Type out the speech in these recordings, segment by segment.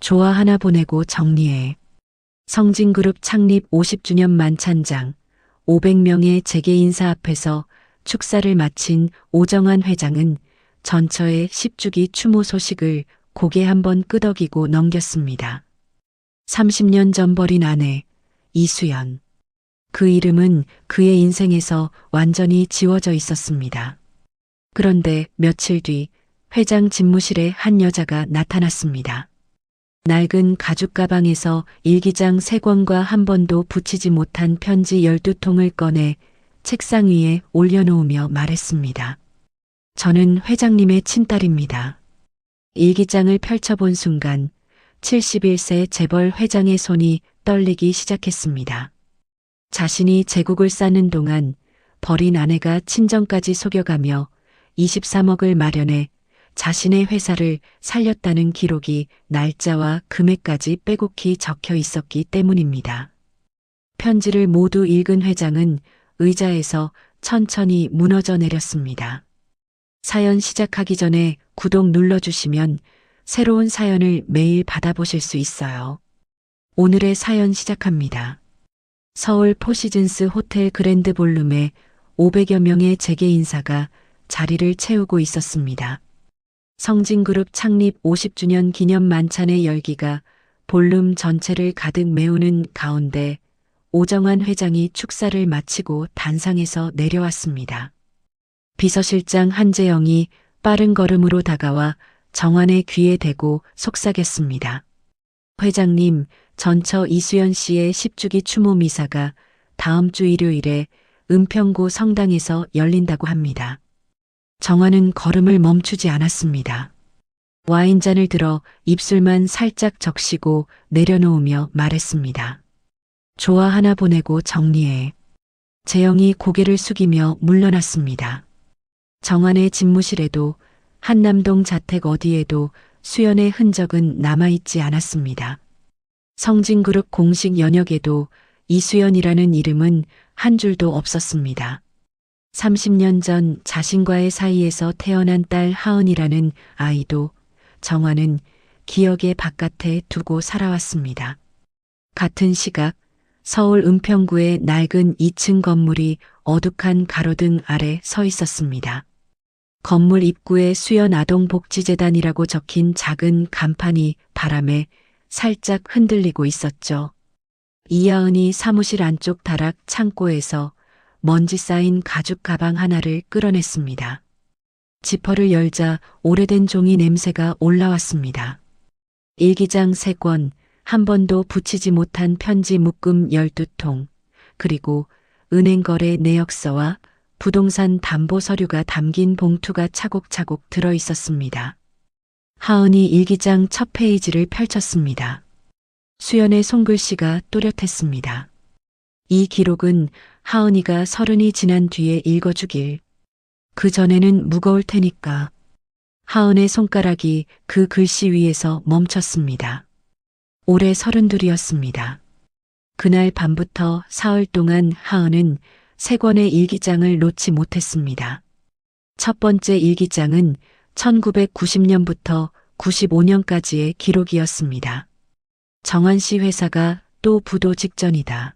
조화 하나 보내고 정리해. 성진그룹 창립 50주년 만찬장 500명의 재계 인사 앞에서 축사를 마친 오정환 회장은 전처의 10주기 추모 소식을 고개 한번 끄덕이고 넘겼습니다. 30년 전 버린 아내 이수연. 그 이름은 그의 인생에서 완전히 지워져 있었습니다. 그런데 며칠 뒤 회장 집무실에 한 여자가 나타났습니다. 낡은 가죽 가방에서 일기장 3권과 한 번도 붙이지 못한 편지 12통을 꺼내 책상 위에 올려놓으며 말했습니다. 저는 회장님의 친딸입니다. 일기장을 펼쳐본 순간 71세 재벌 회장의 손이 떨리기 시작했습니다. 자신이 제국을 쌓는 동안 버린 아내가 친정까지 속여가며 23억을 마련해 자신의 회사를 살렸다는 기록이 날짜와 금액까지 빼곡히 적혀 있었기 때문입니다. 편지를 모두 읽은 회장은 의자에서 천천히 무너져 내렸습니다. 사연 시작하기 전에 구독 눌러주시면 새로운 사연을 매일 받아보실 수 있어요. 오늘의 사연 시작합니다. 서울 포시즌스 호텔 그랜드 볼룸에 500여 명의 재계 인사가 자리를 채우고 있었습니다. 성진그룹 창립 50주년 기념 만찬의 열기가 볼룸 전체를 가득 메우는 가운데 오정환 회장이 축사를 마치고 단상에서 내려왔습니다. 비서실장 한재영이 빠른 걸음으로 다가와 정환의 귀에 대고 속삭였습니다. 회장님, 전처 이수연 씨의 10주기 추모 미사가 다음 주 일요일에 은평구 성당에서 열린다고 합니다. 정환은 걸음을 멈추지 않았습니다. 와인잔을 들어 입술만 살짝 적시고 내려놓으며 말했습니다. 조화 하나 보내고 정리해. 재영이 고개를 숙이며 물러났습니다. 정환의 집무실에도 한남동 자택 어디에도 수연의 흔적은 남아있지 않았습니다. 성진그룹 공식 연역에도 이수연이라는 이름은 한 줄도 없었습니다. 30년 전 자신과의 사이에서 태어난 딸 하은이라는 아이도 정환은 기억의 바깥에 두고 살아왔습니다. 같은 시각 서울 은평구의 낡은 2층 건물이 어둑한 가로등 아래 서 있었습니다. 건물 입구에 수연 아동복지재단이라고 적힌 작은 간판이 바람에 살짝 흔들리고 있었죠. 이하은이 사무실 안쪽 다락 창고에서 먼지 쌓인 가죽 가방 하나를 끌어냈습니다. 지퍼를 열자 오래된 종이 냄새가 올라왔습니다. 일기장 3권, 한 번도 붙이지 못한 편지 묶음 12통, 그리고 은행거래 내역서와 부동산 담보 서류가 담긴 봉투가 차곡차곡 들어 있었습니다. 하은이 일기장 첫 페이지를 펼쳤습니다. 수연의 손글씨가 또렷했습니다. 이 기록은 하은이가 30이 지난 뒤에 읽어주길. 그 전에는 무거울 테니까. 하은의 손가락이 그 글씨 위에서 멈췄습니다. 올해 32이었습니다. 그날 밤부터 사흘 동안 하은은 3권의 일기장을 놓지 못했습니다. 첫 번째 일기장은 1990년부터 95년까지의 기록이었습니다. 정환 씨 회사가 또 부도 직전이다.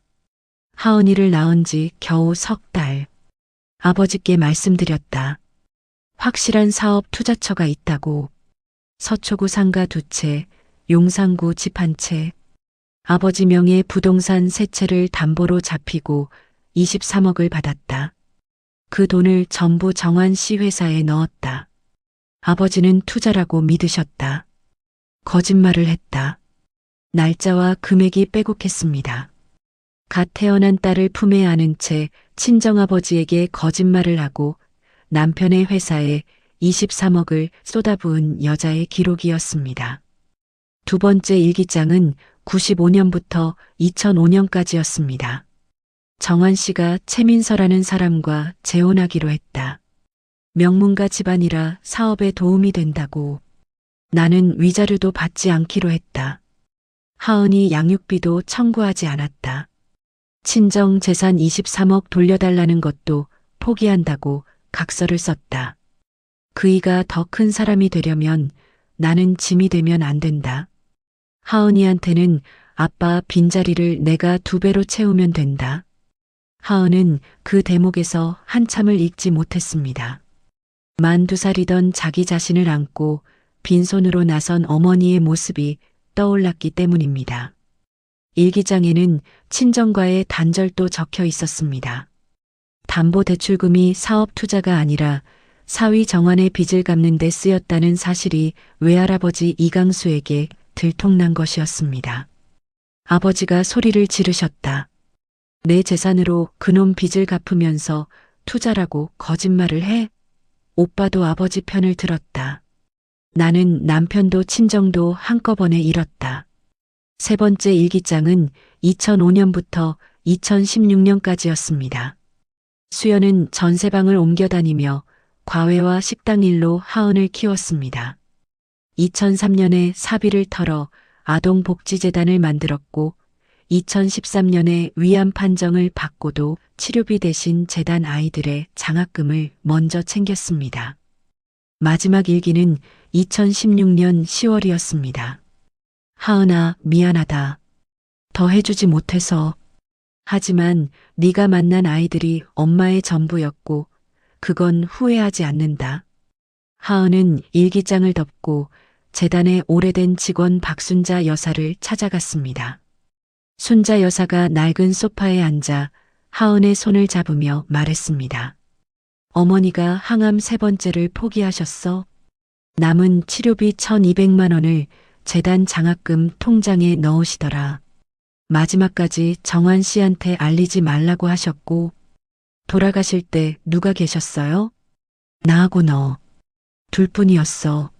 하은이를 낳은 지 겨우 3달. 아버지께 말씀드렸다. 확실한 사업 투자처가 있다고. 서초구 상가 2채, 용산구 집 1채. 아버지 명의 부동산 3채를 담보로 잡히고 23억을 받았다. 그 돈을 전부 정환 씨 회사에 넣었다. 아버지는 투자라고 믿으셨다. 거짓말을 했다. 날짜와 금액이 빼곡했습니다. 갓 태어난 딸을 품에 안은 채 친정아버지에게 거짓말을 하고 남편의 회사에 23억을 쏟아부은 여자의 기록이었습니다. 두 번째 일기장은 95년부터 2005년까지였습니다. 정환 씨가 최민서라는 사람과 재혼하기로 했다. 명문가 집안이라 사업에 도움이 된다고. 나는 위자료도 받지 않기로 했다. 하은이 양육비도 청구하지 않았다. 친정 재산 23억 돌려달라는 것도 포기한다고 각서를 썼다. 그이가 더 큰 사람이 되려면 나는 짐이 되면 안 된다. 하은이한테는 아빠 빈자리를 내가 2배로 채우면 된다. 하은은 그 대목에서 한참을 읽지 못했습니다. 42살이던 자기 자신을 안고 빈손으로 나선 어머니의 모습이 떠올랐기 때문입니다. 일기장에는 친정과의 단절도 적혀 있었습니다. 담보대출금이 사업 투자가 아니라 사위 정환의 빚을 갚는 데 쓰였다는 사실이 외할아버지 이강수에게 들통난 것이었습니다. 아버지가 소리를 지르셨다. 내 재산으로 그놈 빚을 갚으면서 투자라고 거짓말을 해? 오빠도 아버지 편을 들었다. 나는 남편도 친정도 한꺼번에 잃었다. 3번째 일기장은 2005년부터 2016년까지였습니다. 수연은 전세방을 옮겨 다니며 과외와 식당 일로 하은을 키웠습니다. 2003년에 사비를 털어 아동복지재단을 만들었고 2013년에 위암 판정을 받고도 치료비 대신 재단 아이들의 장학금을 먼저 챙겼습니다. 마지막 일기는 2016년 10월이었습니다. 하은아, 미안하다. 더 해주지 못해서. 하지만 네가 만난 아이들이 엄마의 전부였고 그건 후회하지 않는다. 하은은 일기장을 덮고 재단의 오래된 직원 박순자 여사를 찾아갔습니다. 순자 여사가 낡은 소파에 앉아 하은의 손을 잡으며 말했습니다. 어머니가 항암 3번째를 포기하셨어. 남은 치료비 1,200만 원을 재단 장학금 통장에 넣으시더라. 마지막까지 정환 씨한테 알리지 말라고 하셨고 돌아가실 때 누가 계셨어요? 나하고 너. 둘뿐이었어.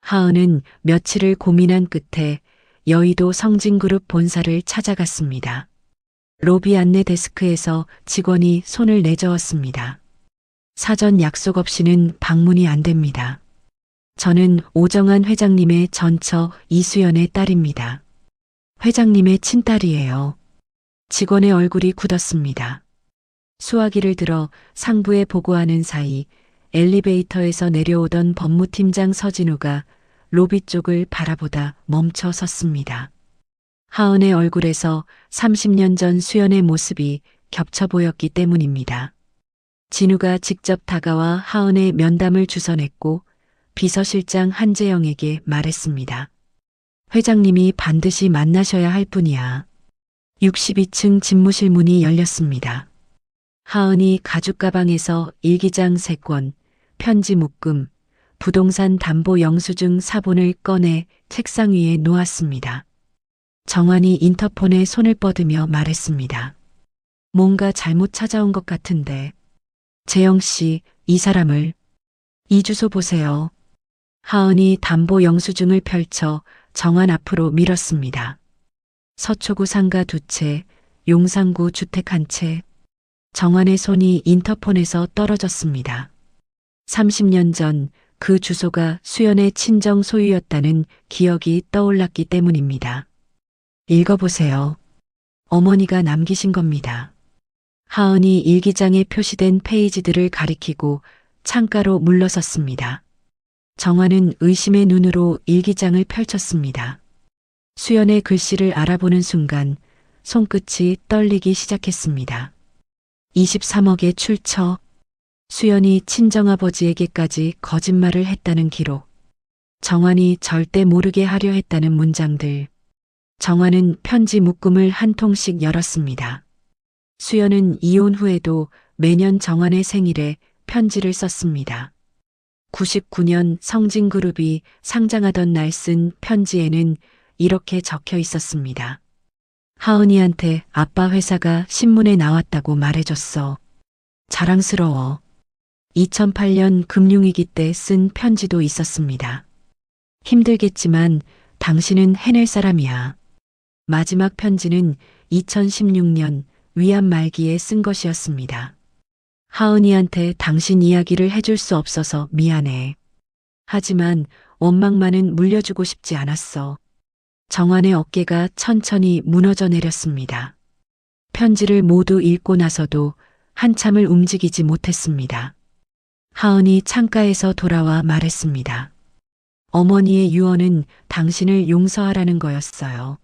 하은은 며칠을 고민한 끝에 여의도 성진그룹 본사를 찾아갔습니다. 로비 안내 데스크에서 직원이 손을 내저었습니다. 사전 약속 없이는 방문이 안 됩니다. 저는 오정환 회장님의 전처 이수연의 딸입니다. 회장님의 친딸이에요. 직원의 얼굴이 굳었습니다. 수화기를 들어 상부에 보고하는 사이 엘리베이터에서 내려오던 법무팀장 서진우가 로비 쪽을 바라보다 멈춰 섰습니다. 하은의 얼굴에서 30년 전 수연의 모습이 겹쳐 보였기 때문입니다. 진우가 직접 다가와 하은의 면담을 주선했고 비서실장 한재영에게 말했습니다. 회장님이 반드시 만나셔야 할 분이야. 62층 집무실 문이 열렸습니다. 하은이 가죽가방에서 일기장 3권, 편지 묶음, 부동산 담보 영수증 사본을 꺼내 책상 위에 놓았습니다. 정환이 인터폰에 손을 뻗으며 말했습니다. 뭔가 잘못 찾아온 것 같은데. 재영 씨, 이 사람을. 이 주소 보세요. 하은이 담보 영수증을 펼쳐 정환 앞으로 밀었습니다. 서초구 상가 2채, 용산구 주택 1채. 정환의 손이 인터폰에서 떨어졌습니다. 30년 전 그 주소가 수연의 친정 소유였다는 기억이 떠올랐기 때문입니다. 읽어보세요. 어머니가 남기신 겁니다. 하은이 일기장에 표시된 페이지들을 가리키고 창가로 물러섰습니다. 정환은 의심의 눈으로 일기장을 펼쳤습니다. 수연의 글씨를 알아보는 순간 손끝이 떨리기 시작했습니다. 23억의 출처, 수연이 친정아버지에게까지 거짓말을 했다는 기록, 정환이 절대 모르게 하려 했다는 문장들. 정환은 편지 묶음을 한 통씩 열었습니다. 수연은 이혼 후에도 매년 정환의 생일에 편지를 썼습니다. 99년 성진그룹이 상장하던 날 쓴 편지에는 이렇게 적혀 있었습니다. 하은이한테 아빠 회사가 신문에 나왔다고 말해줬어. 자랑스러워. 2008년 금융위기 때 쓴 편지도 있었습니다. 힘들겠지만 당신은 해낼 사람이야. 마지막 편지는 2016년 위암 말기에 쓴 것이었습니다. 하은이한테 당신 이야기를 해줄 수 없어서 미안해. 하지만 원망만은 물려주고 싶지 않았어. 정환의 어깨가 천천히 무너져 내렸습니다. 편지를 모두 읽고 나서도 한참을 움직이지 못했습니다. 하은이 창가에서 돌아와 말했습니다. 어머니의 유언은 당신을 용서하라는 거였어요.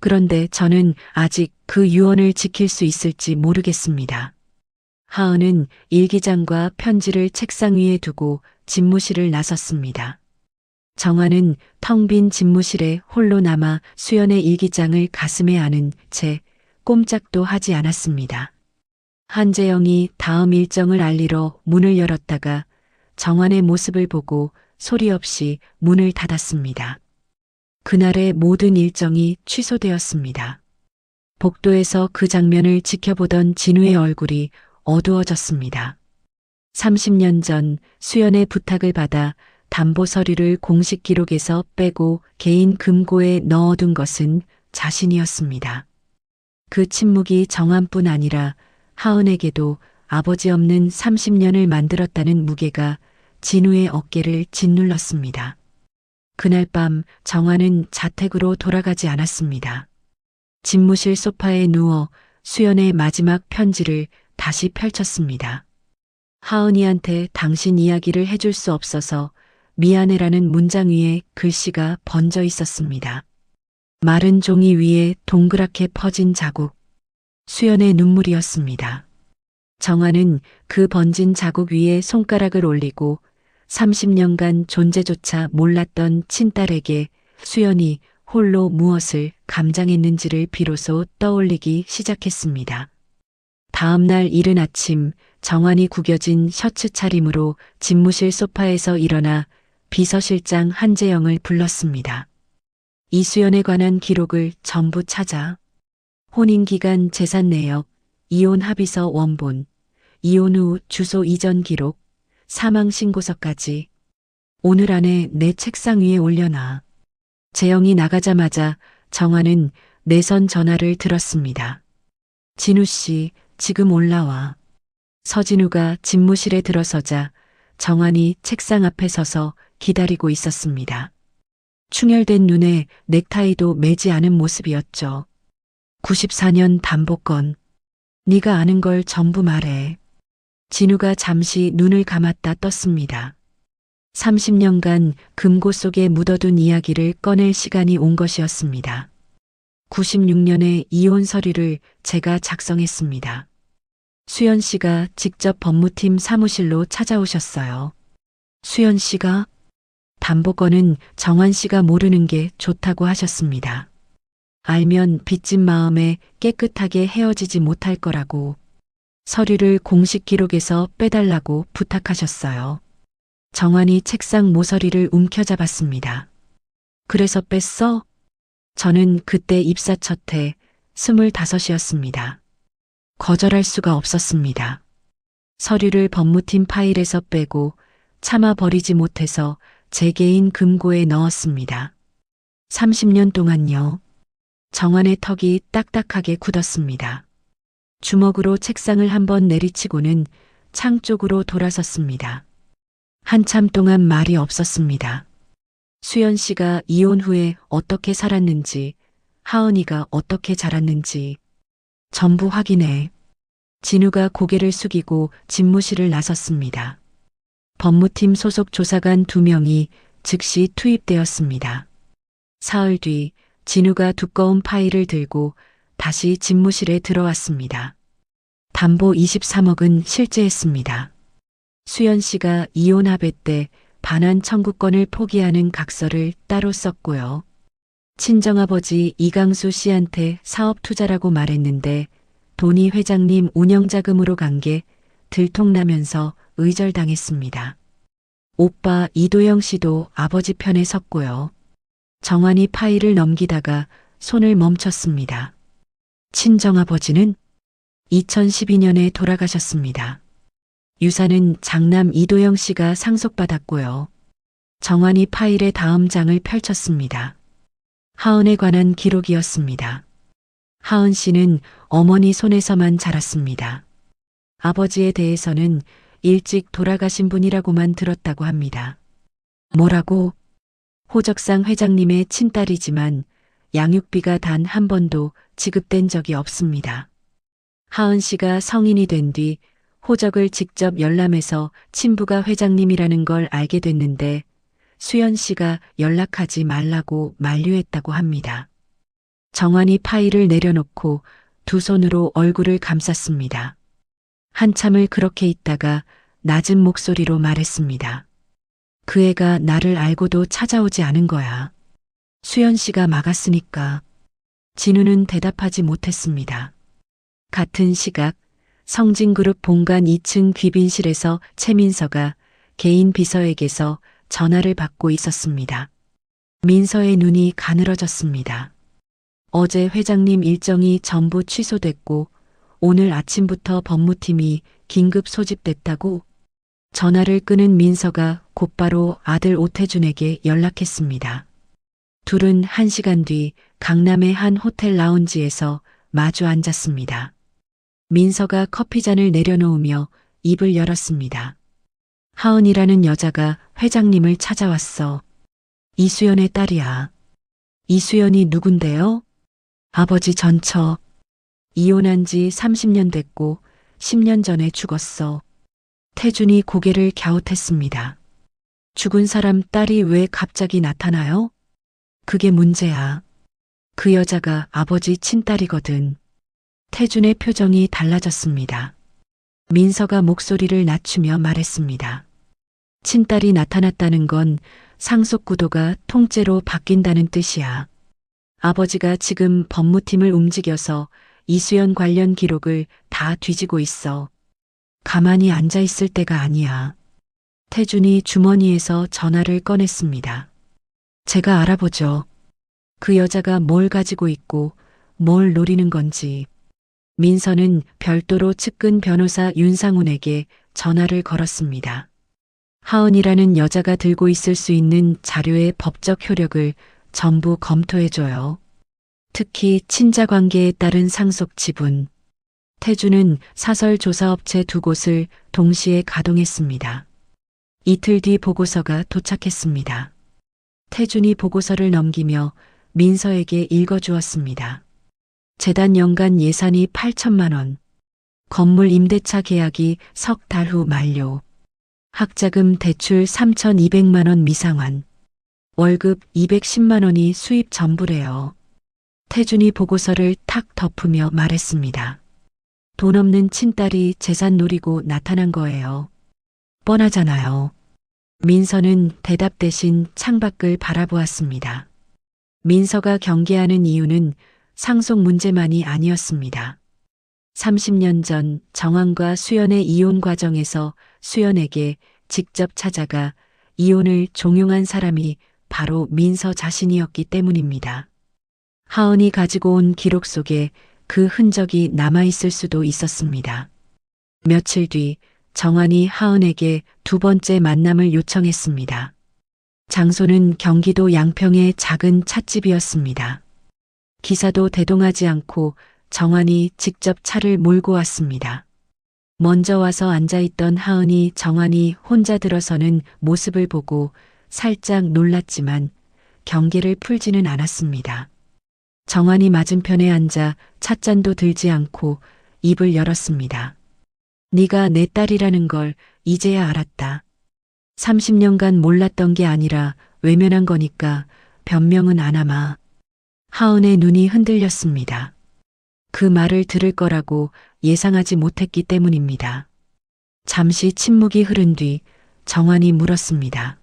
그런데 저는 아직 그 유언을 지킬 수 있을지 모르겠습니다. 하은은 일기장과 편지를 책상 위에 두고 집무실을 나섰습니다. 정화는 텅 빈 집무실에 홀로 남아 수연의 일기장을 가슴에 안은 채 꼼짝도 하지 않았습니다. 한재영이 다음 일정을 알리러 문을 열었다가 정환의 모습을 보고 소리 없이 문을 닫았습니다. 그날의 모든 일정이 취소되었습니다. 복도에서 그 장면을 지켜보던 진우의 얼굴이 어두워졌습니다. 30년 전 수연의 부탁을 받아 담보 서류를 공식 기록에서 빼고 개인 금고에 넣어둔 것은 자신이었습니다. 그 침묵이 정환뿐 아니라 하은에게도 아버지 없는 30년을 만들었다는 무게가 진우의 어깨를 짓눌렀습니다. 그날 밤 정환은 자택으로 돌아가지 않았습니다. 집무실 소파에 누워 수연의 마지막 편지를 다시 펼쳤습니다. 하은이한테 당신 이야기를 해줄 수 없어서 미안해라는 문장 위에 글씨가 번져 있었습니다. 마른 종이 위에 동그랗게 퍼진 자국. 수연의 눈물이었습니다. 정환은 그 번진 자국 위에 손가락을 올리고 30년간 존재조차 몰랐던 친딸에게 수연이 홀로 무엇을 감장했는지를 비로소 떠올리기 시작했습니다. 다음 날 이른 아침 정환이 구겨진 셔츠 차림으로 집무실 소파에서 일어나 비서실장 한재영을 불렀습니다. 이수연에 관한 기록을 전부 찾아 혼인기간 재산 내역, 이혼 합의서 원본, 이혼 후 주소 이전 기록, 사망 신고서까지 오늘 안에 내 책상 위에 올려놔. 재영이 나가자마자 정환은 내선 전화를 들었습니다. 진우 씨, 지금 올라와. 서진우가 집무실에 들어서자 정환이 책상 앞에 서서 기다리고 있었습니다. 충혈된 눈에 넥타이도 매지 않은 모습이었죠. 94년 담보건. 네가 아는 걸 전부 말해. 진우가 잠시 눈을 감았다 떴습니다. 30년간 금고 속에 묻어둔 이야기를 꺼낼 시간이 온 것이었습니다. 96년에 이혼 서류를 제가 작성했습니다. 수연 씨가 직접 법무팀 사무실로 찾아오셨어요. 수연 씨가? 담보건은 정환 씨가 모르는 게 좋다고 하셨습니다. 알면 빚진 마음에 깨끗하게 헤어지지 못할 거라고. 서류를 공식 기록에서 빼달라고 부탁하셨어요. 정환이 책상 모서리를 움켜잡았습니다. 그래서 뺐어? 저는 그때 입사 첫해 25이었습니다. 거절할 수가 없었습니다. 서류를 법무팀 파일에서 빼고 참아 버리지 못해서 제 개인 금고에 넣었습니다. 30년 동안요. 정환의 턱이 딱딱하게 굳었습니다. 주먹으로 책상을 한번 내리치고는 창 쪽으로 돌아섰습니다. 한참 동안 말이 없었습니다. 수연 씨가 이혼 후에 어떻게 살았는지, 하은이가 어떻게 자랐는지 전부 확인해. 진우가 고개를 숙이고 집무실을 나섰습니다. 법무팀 소속 조사관 2명이 즉시 투입되었습니다. 사흘 뒤 진우가 두꺼운 파일을 들고 다시 집무실에 들어왔습니다. 담보 23억은 실제했습니다. 수연 씨가 이혼 합의 때 반환 청구권을 포기하는 각서를 따로 썼고요. 친정아버지 이강수 씨한테 사업 투자라고 말했는데 돈이 회장님 운영자금으로 간 게 들통나면서 의절당했습니다. 오빠 이도영 씨도 아버지 편에 섰고요. 정환이 파일을 넘기다가 손을 멈췄습니다. 친정아버지는 2012년에 돌아가셨습니다. 유산은 장남 이도영 씨가 상속받았고요. 정환이 파일의 다음 장을 펼쳤습니다. 하은에 관한 기록이었습니다. 하은 씨는 어머니 손에서만 자랐습니다. 아버지에 대해서는 일찍 돌아가신 분이라고만 들었다고 합니다. 뭐라고? 호적상 회장님의 친딸이지만 양육비가 단 한 번도 지급된 적이 없습니다. 하은 씨가 성인이 된 뒤 호적을 직접 열람해서 친부가 회장님이라는 걸 알게 됐는데 수연 씨가 연락하지 말라고 만류했다고 합니다. 정환이 파일을 내려놓고 두 손으로 얼굴을 감쌌습니다. 한참을 그렇게 있다가 낮은 목소리로 말했습니다. 그 애가 나를 알고도 찾아오지 않은 거야. 수연 씨가 막았으니까. 진우는 대답하지 못했습니다. 같은 시각 성진그룹 본관 2층 귀빈실에서 최민서가 개인 비서에게서 전화를 받고 있었습니다. 민서의 눈이 가늘어졌습니다. 어제 회장님 일정이 전부 취소됐고 오늘 아침부터 법무팀이 긴급 소집됐다고. 전화를 끊은 민서가 곧바로 아들 오태준에게 연락했습니다. 둘은 1시간 뒤 강남의 한 호텔 라운지에서 마주 앉았습니다. 민서가 커피잔을 내려놓으며 입을 열었습니다. 하은이라는 여자가 회장님을 찾아왔어. 이수연의 딸이야. 이수연이 누군데요? 아버지 전처. 이혼한 지 30년 됐고 10년 전에 죽었어. 태준이 고개를 갸웃했습니다. 죽은 사람 딸이 왜 갑자기 나타나요? 그게 문제야. 그 여자가 아버지 친딸이거든. 태준의 표정이 달라졌습니다. 민서가 목소리를 낮추며 말했습니다. 친딸이 나타났다는 건 상속 구도가 통째로 바뀐다는 뜻이야. 아버지가 지금 법무팀을 움직여서 이수연 관련 기록을 다 뒤지고 있어. 가만히 앉아 있을 때가 아니야. 태준이 주머니에서 전화를 꺼냈습니다. 제가 알아보죠. 그 여자가 뭘 가지고 있고 뭘 노리는 건지. 민서는 별도로 측근 변호사 윤상훈에게 전화를 걸었습니다. 하은이라는 여자가 들고 있을 수 있는 자료의 법적 효력을 전부 검토해줘요. 특히 친자 관계에 따른 상속 지분. 태준은 사설 조사업체 2곳을 동시에 가동했습니다. 이틀 뒤 보고서가 도착했습니다. 태준이 보고서를 넘기며 민서에게 읽어주었습니다. 재단 연간 예산이 8천만 원. 건물 임대차 계약이 석 달 후 만료. 학자금 대출 3,200만 원 미상환. 월급 210만 원이 수입 전부래요. 태준이 보고서를 탁 덮으며 말했습니다. 돈 없는 친딸이 재산 노리고 나타난 거예요. 뻔하잖아요. 민서는 대답 대신 창밖을 바라보았습니다. 민서가 경계하는 이유는 상속 문제만이 아니었습니다. 30년 전 정환과 수연의 이혼 과정에서 수연에게 직접 찾아가 이혼을 종용한 사람이 바로 민서 자신이었기 때문입니다. 하은이 가지고 온 기록 속에 그 흔적이 남아있을 수도 있었습니다. 며칠 뒤 정환이 하은에게 2번째 만남을 요청했습니다. 장소는 경기도 양평의 작은 찻집이었습니다. 기사도 대동하지 않고 정환이 직접 차를 몰고 왔습니다. 먼저 와서 앉아있던 하은이 정환이 혼자 들어서는 모습을 보고 살짝 놀랐지만 경계를 풀지는 않았습니다. 정환이 맞은편에 앉아 찻잔도 들지 않고 입을 열었습니다. 네가 내 딸이라는 걸 이제야 알았다. 30년간 몰랐던 게 아니라 외면한 거니까 변명은 안 하마. 하은의 눈이 흔들렸습니다. 그 말을 들을 거라고 예상하지 못했기 때문입니다. 잠시 침묵이 흐른 뒤 정환이 물었습니다.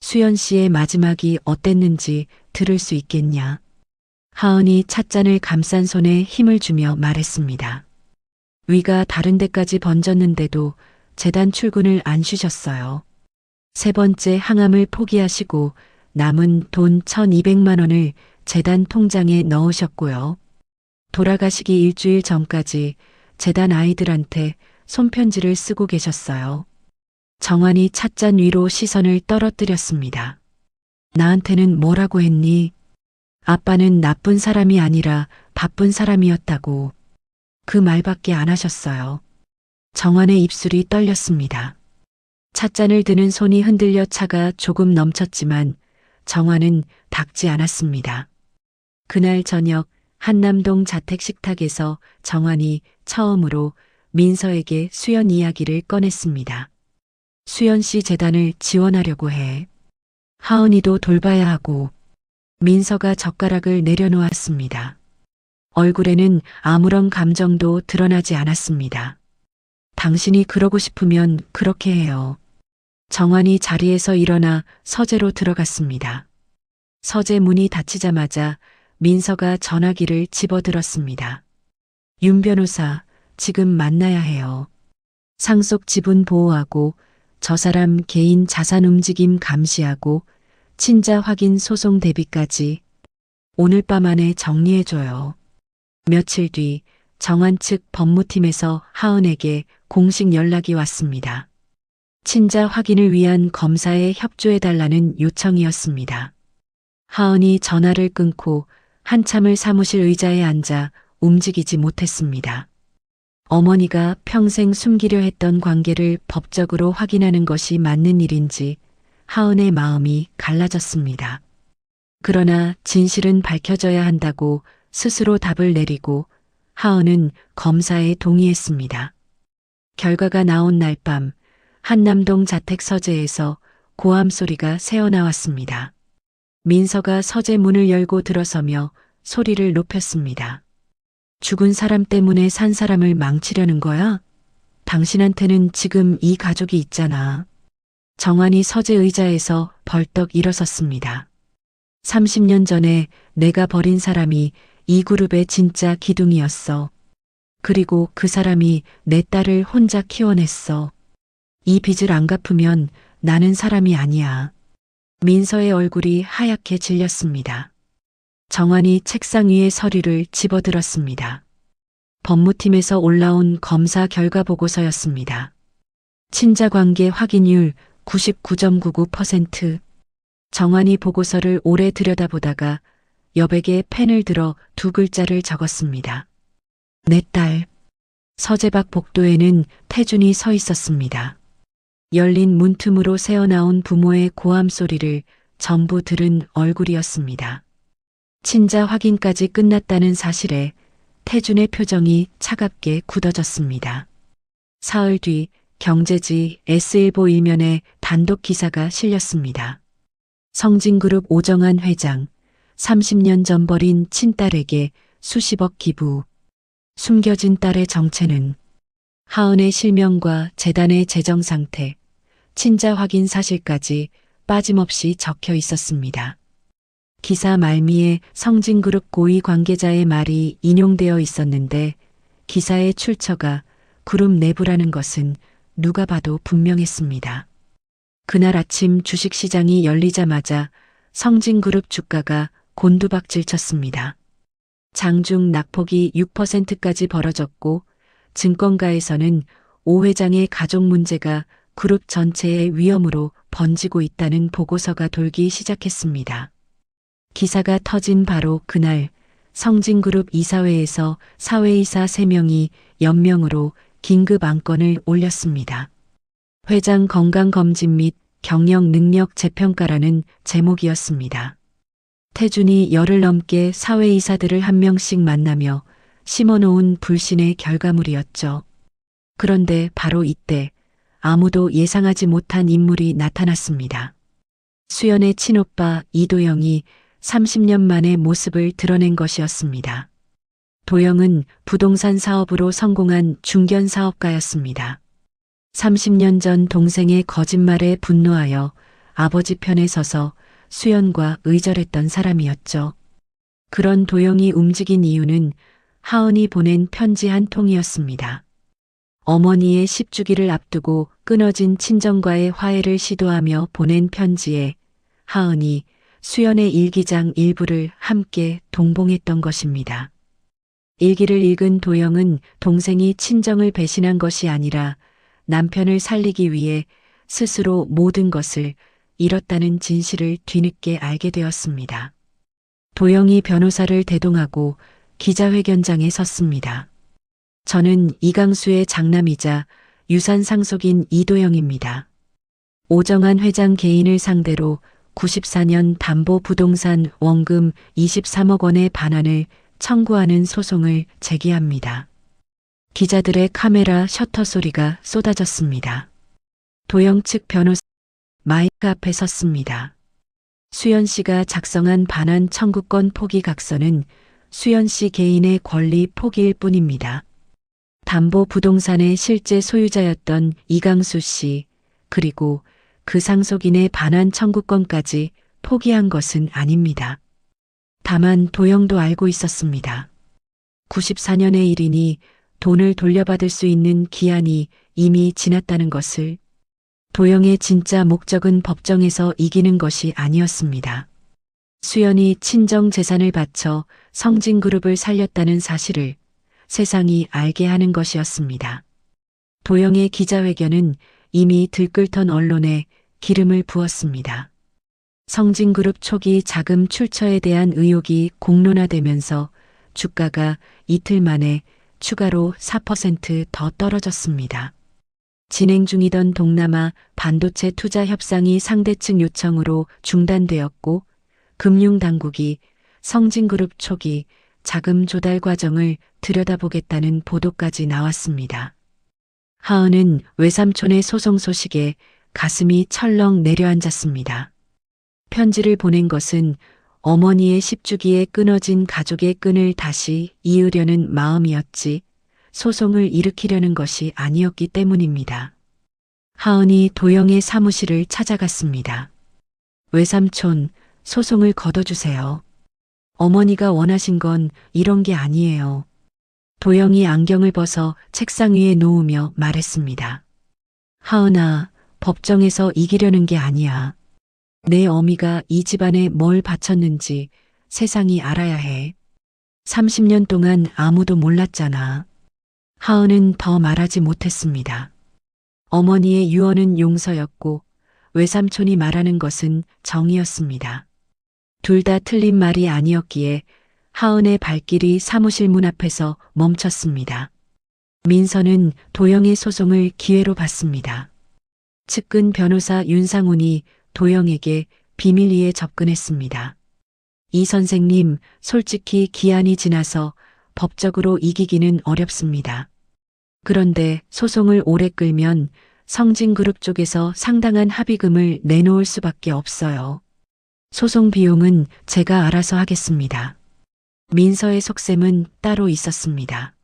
수연 씨의 마지막이 어땠는지 들을 수 있겠냐? 하은이 찻잔을 감싼 손에 힘을 주며 말했습니다. 위가 다른 데까지 번졌는데도 재단 출근을 안 쉬셨어요. 3번째 항암을 포기하시고 남은 돈 1,200만 원을 재단 통장에 넣으셨고요. 돌아가시기 일주일 전까지 재단 아이들한테 손편지를 쓰고 계셨어요. 정환이 찻잔 위로 시선을 떨어뜨렸습니다. 나한테는 뭐라고 했니? 아빠는 나쁜 사람이 아니라 바쁜 사람이었다고. 그 말밖에 안 하셨어요. 정환의 입술이 떨렸습니다. 찻잔을 드는 손이 흔들려 차가 조금 넘쳤지만 정환은 닥지 않았습니다. 그날 저녁 한남동 자택 식탁에서 정환이 처음으로 민서에게 수연 이야기를 꺼냈습니다. 수연 씨 재단을 지원하려고 해. 하은이도 돌봐야 하고 민서가 젓가락을 내려놓았습니다. 얼굴에는 아무런 감정도 드러나지 않았습니다. 당신이 그러고 싶으면 그렇게 해요. 정환이 자리에서 일어나 서재로 들어갔습니다. 서재 문이 닫히자마자 민서가 전화기를 집어들었습니다. 윤 변호사, 지금 만나야 해요. 상속 지분 보호하고 저 사람 개인 자산 움직임 감시하고 친자 확인 소송 대비까지 오늘 밤 안에 정리해줘요. 며칠 뒤 정환 측 법무팀에서 하은에게 공식 연락이 왔습니다. 친자 확인을 위한 검사에 협조해달라는 요청이었습니다. 하은이 전화를 끊고 한참을 사무실 의자에 앉아 움직이지 못했습니다. 어머니가 평생 숨기려 했던 관계를 법적으로 확인하는 것이 맞는 일인지 하은의 마음이 갈라졌습니다. 그러나 진실은 밝혀져야 한다고 스스로 답을 내리고 하은은 검사에 동의했습니다. 결과가 나온 날 밤 한남동 자택 서재에서 고함 소리가 새어나왔습니다. 민서가 서재 문을 열고 들어서며 소리를 높였습니다. 죽은 사람 때문에 산 사람을 망치려는 거야? 당신한테는 지금 이 가족이 있잖아. 정환이 서재 의자에서 벌떡 일어섰습니다. 30년 전에 내가 버린 사람이 이 그룹의 진짜 기둥이었어. 그리고 그 사람이 내 딸을 혼자 키워냈어. 이 빚을 안 갚으면 나는 사람이 아니야. 민서의 얼굴이 하얗게 질렸습니다. 정환이 책상 위에 서류를 집어들었습니다. 법무팀에서 올라온 검사 결과 보고서였습니다. 친자관계 확인율 99.99%. 정환이 보고서를 오래 들여다보다가 여백에 펜을 들어 두 글자를 적었습니다. 내 딸. 서재 밖 복도에는 태준이 서 있었습니다. 열린 문틈으로 새어나온 부모의 고함 소리를 전부 들은 얼굴이었습니다. 친자 확인까지 끝났다는 사실에 태준의 표정이 차갑게 굳어졌습니다. 사흘 뒤 경제지 S일보 일면에 단독 기사가 실렸습니다. 성진그룹 오정환 회장, 30년 전 버린 친딸에게 수십억 기부. 숨겨진 딸의 정체는 하은의 실명과 재단의 재정 상태, 친자 확인 사실까지 빠짐없이 적혀 있었습니다. 기사 말미에 성진그룹 고위 관계자의 말이 인용되어 있었는데 기사의 출처가 그룹 내부라는 것은 누가 봐도 분명했습니다. 그날 아침 주식시장이 열리자마자 성진그룹 주가가 곤두박질 쳤습니다. 장중 낙폭이 6%까지 벌어졌고 증권가에서는 오 회장의 가족 문제가 그룹 전체의 위험으로 번지고 있다는 보고서가 돌기 시작했습니다. 기사가 터진 바로 그날 성진그룹 이사회에서 사회이사 3명이 연명으로 긴급 안건을 올렸습니다. 회장 건강검진 및 경영 능력 재평가라는 제목이었습니다. 태준이 열흘 넘게 사회이사들을 한 명씩 만나며 심어놓은 불신의 결과물이었죠. 그런데 바로 이때 아무도 예상하지 못한 인물이 나타났습니다. 수연의 친오빠 이도영이 30년 만에 모습을 드러낸 것이었습니다. 도영은 부동산 사업으로 성공한 중견 사업가였습니다. 30년 전 동생의 거짓말에 분노하여 아버지 편에 서서 수연과 의절했던 사람이었죠. 그런 도영이 움직인 이유는 하은이 보낸 편지 한 통이었습니다. 어머니의 10주기를 앞두고 끊어진 친정과의 화해를 시도하며 보낸 편지에 하은이 수연의 일기장 일부를 함께 동봉했던 것입니다. 일기를 읽은 도영은 동생이 친정을 배신한 것이 아니라 남편을 살리기 위해 스스로 모든 것을 잃었다는 진실을 뒤늦게 알게 되었습니다. 도영이 변호사를 대동하고 기자회견장에 섰습니다. 저는 이강수의 장남이자 유산 상속인 이도영입니다. 오정환 회장 개인을 상대로 94년 담보부동산 원금 23억 원의 반환을 청구하는 소송을 제기합니다. 기자들의 카메라 셔터 소리가 쏟아졌습니다. 도영 측 변호사 마이크 앞에 섰습니다. 수연 씨가 작성한 반환 청구권 포기 각서는 수연 씨 개인의 권리 포기일 뿐입니다. 담보 부동산의 실제 소유자였던 이강수 씨, 그리고 그 상속인의 반환 청구권까지 포기한 것은 아닙니다. 다만 도영도 알고 있었습니다. 94년의 일이니 돈을 돌려받을 수 있는 기한이 이미 지났다는 것을. 도영의 진짜 목적은 법정에서 이기는 것이 아니었습니다. 수연이 친정 재산을 바쳐 성진그룹을 살렸다는 사실을 세상이 알게 하는 것이었습니다. 도영의 기자회견은 이미 들끓던 언론에 기름을 부었습니다. 성진그룹 초기 자금 출처에 대한 의혹이 공론화되면서 주가가 이틀 만에 추가로 4% 더 떨어졌습니다. 진행 중이던 동남아 반도체 투자 협상이 상대측 요청으로 중단되었고, 금융당국이 성진그룹 초기 자금 조달 과정을 들여다보겠다는 보도까지 나왔습니다. 하은은 외삼촌의 소송 소식에 가슴이 철렁 내려앉았습니다. 편지를 보낸 것은 어머니의 10주기에 끊어진 가족의 끈을 다시 이으려는 마음이었지, 소송을 일으키려는 것이 아니었기 때문입니다. 하은이 도영의 사무실을 찾아갔습니다. 외삼촌, 소송을 거둬주세요. 어머니가 원하신 건 이런 게 아니에요. 도영이 안경을 벗어 책상 위에 놓으며 말했습니다. 하은아, 법정에서 이기려는 게 아니야. 내 어미가 이 집안에 뭘 바쳤는지 세상이 알아야 해. 30년 동안 아무도 몰랐잖아. 하은은 더 말하지 못했습니다. 어머니의 유언은 용서였고 외삼촌이 말하는 것은 정이었습니다. 둘 다 틀린 말이 아니었기에 하은의 발길이 사무실 문 앞에서 멈췄습니다. 민서는 도영의 소송을 기회로 봤습니다. 측근 변호사 윤상훈이 도영에게 비밀리에 접근했습니다. 이 선생님, 솔직히 기한이 지나서 법적으로 이기기는 어렵습니다. 그런데 소송을 오래 끌면 성진그룹 쪽에서 상당한 합의금을 내놓을 수밖에 없어요. 소송 비용은 제가 알아서 하겠습니다. 민서의 속셈은 따로 있었습니다.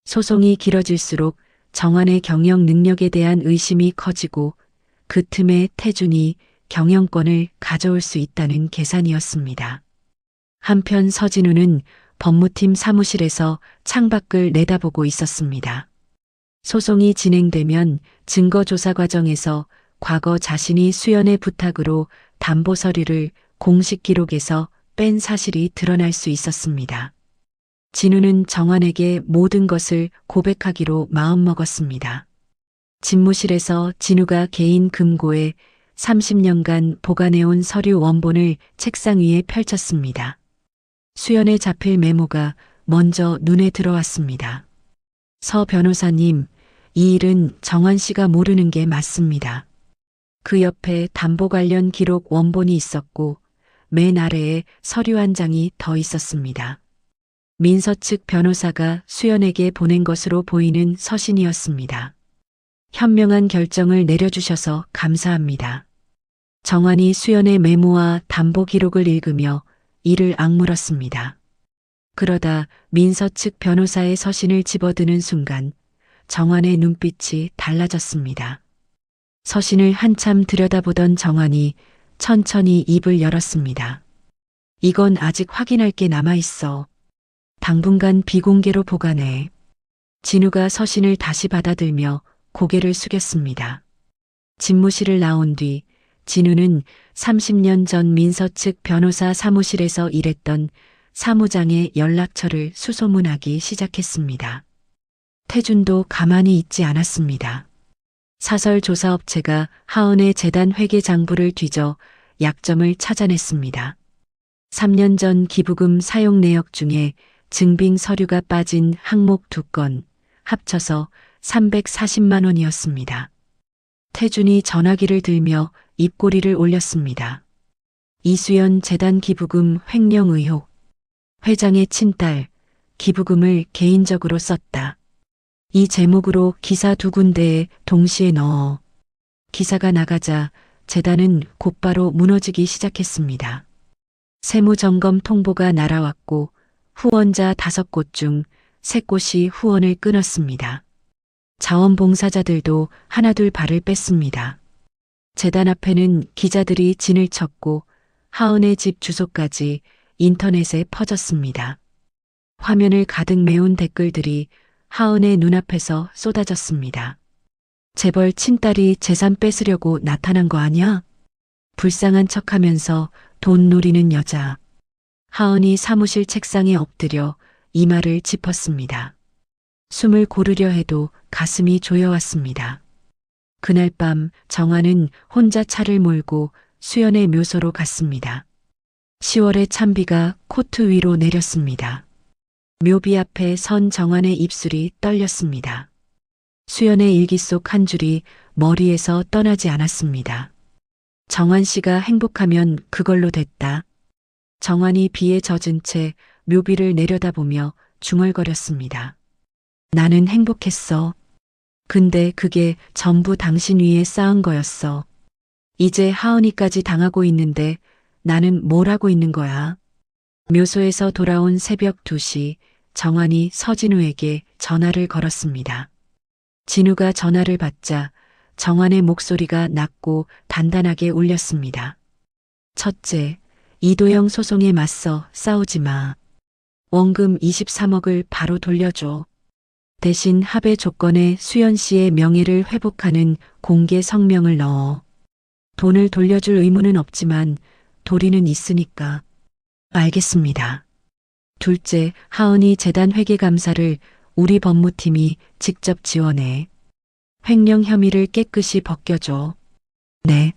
소송이 길어질수록 정환의 경영 능력에 대한 의심이 커지고 그 틈에 태준이 경영권을 가져올 수 있다는 계산이었습니다. 한편 서진우는 법무팀 사무실에서 창밖을 내다보고 있었습니다. 소송이 진행되면 증거조사 과정에서 과거 자신이 수연의 부탁으로 담보 서류를 공식 기록에서 뺀 사실이 드러날 수 있었습니다. 진우는 정환에게 모든 것을 고백하기로 마음먹었습니다. 집무실에서 진우가 개인 금고에 30년간 보관해온 서류 원본을 책상 위에 펼쳤습니다. 수연의 자필 메모가 먼저 눈에 들어왔습니다. 서 변호사님, 이 일은 정환 씨가 모르는 게 맞습니다. 그 옆에 담보 관련 기록 원본이 있었고 맨 아래에 서류 한 장이 더 있었습니다. 민서 측 변호사가 수연에게 보낸 것으로 보이는 서신이었습니다. 현명한 결정을 내려주셔서 감사합니다. 정환이 수연의 메모와 담보 기록을 읽으며 이를 악물었습니다. 그러다 민서 측 변호사의 서신을 집어드는 순간 정환의 눈빛이 달라졌습니다. 서신을 한참 들여다보던 정환이 천천히 입을 열었습니다. 이건 아직 확인할 게 남아있어. 당분간 비공개로 보관해. 진우가 서신을 다시 받아들며 고개를 숙였습니다. 집무실을 나온 뒤 진우는 30년 전 민서 측 변호사 사무실에서 일했던 사무장의 연락처를 수소문하기 시작했습니다. 태준도 가만히 있지 않았습니다. 사설 조사업체가 하은의 재단 회계 장부를 뒤져 약점을 찾아냈습니다. 3년 전 기부금 사용 내역 중에 증빙 서류가 빠진 항목 2건, 합쳐서 340만 원이었습니다. 태준이 전화기를 들며 입꼬리를 올렸습니다. 이수연 재단 기부금 횡령 의혹. 회장의 친딸, 기부금을 개인적으로 썼다. 이 제목으로 기사 2군데에 동시에 넣어. 기사가 나가자 재단은 곧바로 무너지기 시작했습니다. 세무점검 통보가 날아왔고 후원자 5곳 중 3곳이 후원을 끊었습니다. 자원봉사자들도 하나둘 발을 뺐습니다. 재단 앞에는 기자들이 진을 쳤고 하은의 집 주소까지 인터넷에 퍼졌습니다. 화면을 가득 메운 댓글들이 하은의 눈앞에서 쏟아졌습니다. 재벌 친딸이 재산 뺏으려고 나타난 거 아니야? 불쌍한 척하면서 돈 노리는 여자. 하은이 사무실 책상에 엎드려 이마를 짚었습니다. 숨을 고르려 해도 가슴이 조여왔습니다. 그날 밤 정화는 혼자 차를 몰고 수연의 묘소로 갔습니다. 10월의 찬비가 코트 위로 내렸습니다. 묘비 앞에 선 정환의 입술이 떨렸습니다. 수연의 일기 속 한 줄이 머리에서 떠나지 않았습니다. 정환 씨가 행복하면 그걸로 됐다. 정환이 비에 젖은 채 묘비를 내려다보며 중얼거렸습니다. 나는 행복했어. 근데 그게 전부 당신 위에 쌓은 거였어. 이제 하은이까지 당하고 있는데 나는 뭘 하고 있는 거야. 묘소에서 돌아온 새벽 2시 정환이 서진우에게 전화를 걸었습니다. 진우가 전화를 받자 정환의 목소리가 낮고 단단하게 울렸습니다. 첫째, 이도영 소송에 맞서 싸우지 마. 원금 23억을 바로 돌려줘. 대신 합의 조건에 수연 씨의 명예를 회복하는 공개 성명을 넣어. 돈을 돌려줄 의무는 없지만 도리는 있으니까. 알겠습니다. 둘째, 하은이 재단 회계감사를 우리 법무팀이 직접 지원해. 횡령 혐의를 깨끗이 벗겨줘. 네.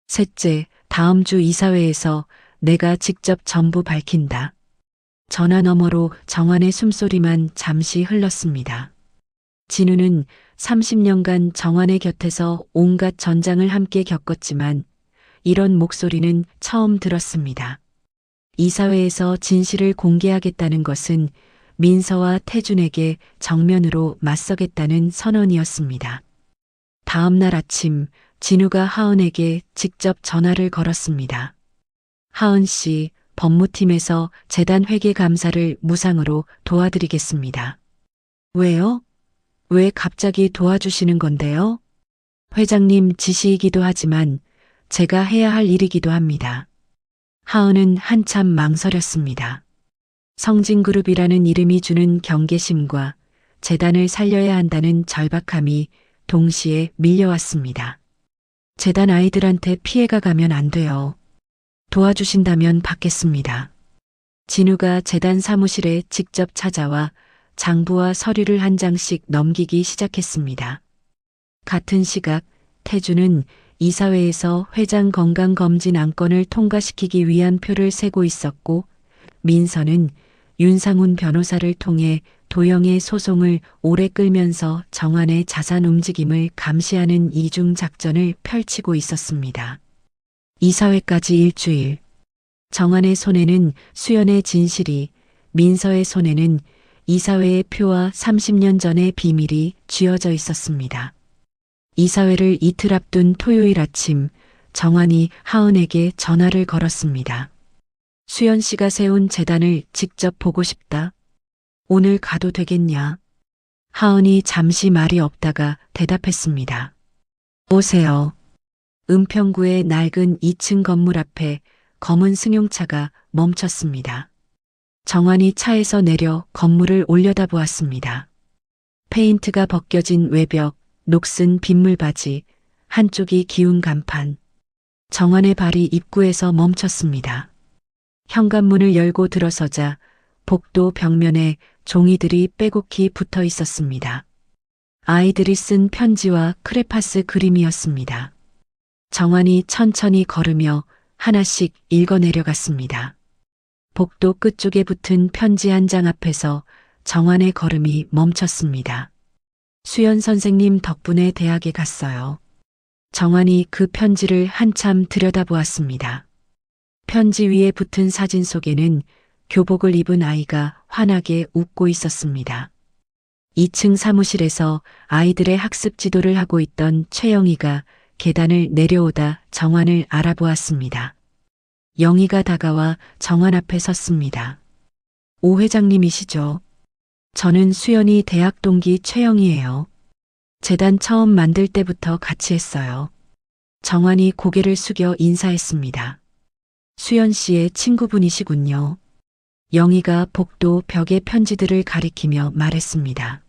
셋째, 다음 주 이사회에서 내가 직접 전부 밝힌다. 전화 너머로 정환의 숨소리만 잠시 흘렀습니다. 진우는 30년간 정환의 곁에서 온갖 전장을 함께 겪었지만 이런 목소리는 처음 들었습니다. 이사회에서 진실을 공개하겠다는 것은 민서와 태준에게 정면으로 맞서겠다는 선언이었습니다. 다음 날 아침 진우가 하은에게 직접 전화를 걸었습니다. 하은 씨, 법무팀에서 재단 회계 감사를 무상으로 도와드리겠습니다. 왜요? 왜 갑자기 도와주시는 건데요? 회장님 지시이기도 하지만 제가 해야 할 일이기도 합니다. 하은은 한참 망설였습니다. 성진그룹이라는 이름이 주는 경계심과 재단을 살려야 한다는 절박함이 동시에 밀려왔습니다. 재단 아이들한테 피해가 가면 안 돼요. 도와주신다면 받겠습니다. 진우가 재단 사무실에 직접 찾아와 장부와 서류를 한 장씩 넘기기 시작했습니다. 같은 시각 태주는 이사회에서 회장 건강검진 안건을 통과시키기 위한 표를 세고 있었고 민서는 윤상훈 변호사를 통해 도영의 소송을 오래 끌면서 정환의 자산 움직임을 감시하는 이중 작전을 펼치고 있었습니다. 이사회까지 일주일. 정환의 손에는 수연의 진실이, 민서의 손에는 이사회의 표와 30년 전의 비밀이 쥐어져 있었습니다. 이사회를 이틀 앞둔 토요일 아침, 정환이 하은에게 전화를 걸었습니다. 수연 씨가 세운 재단을 직접 보고 싶다. 오늘 가도 되겠냐? 하은이 잠시 말이 없다가 대답했습니다. 오세요. 은평구의 낡은 2층 건물 앞에 검은 승용차가 멈췄습니다. 정환이 차에서 내려 건물을 올려다보았습니다. 페인트가 벗겨진 외벽, 녹슨 빗물바지, 한쪽이 기운 간판. 정환의 발이 입구에서 멈췄습니다. 현관문을 열고 들어서자 복도 벽면에 종이들이 빼곡히 붙어 있었습니다. 아이들이 쓴 편지와 크레파스 그림이었습니다. 정환이 천천히 걸으며 하나씩 읽어내려갔습니다. 복도 끝쪽에 붙은 편지 한 장 앞에서 정환의 걸음이 멈췄습니다. 수연 선생님 덕분에 대학에 갔어요. 정환이 그 편지를 한참 들여다보았습니다. 편지 위에 붙은 사진 속에는 교복을 입은 아이가 환하게 웃고 있었습니다. 2층 사무실에서 아이들의 학습 지도를 하고 있던 최영희가 계단을 내려오다 정환을 알아보았습니다. 영희가 다가와 정환 앞에 섰습니다. 오 회장님이시죠? 저는 수연이 대학 동기 최영희예요. 재단 처음 만들 때부터 같이 했어요. 정환이 고개를 숙여 인사했습니다. 수연 씨의 친구분이시군요. 영희가 복도 벽에 편지들을 가리키며 말했습니다.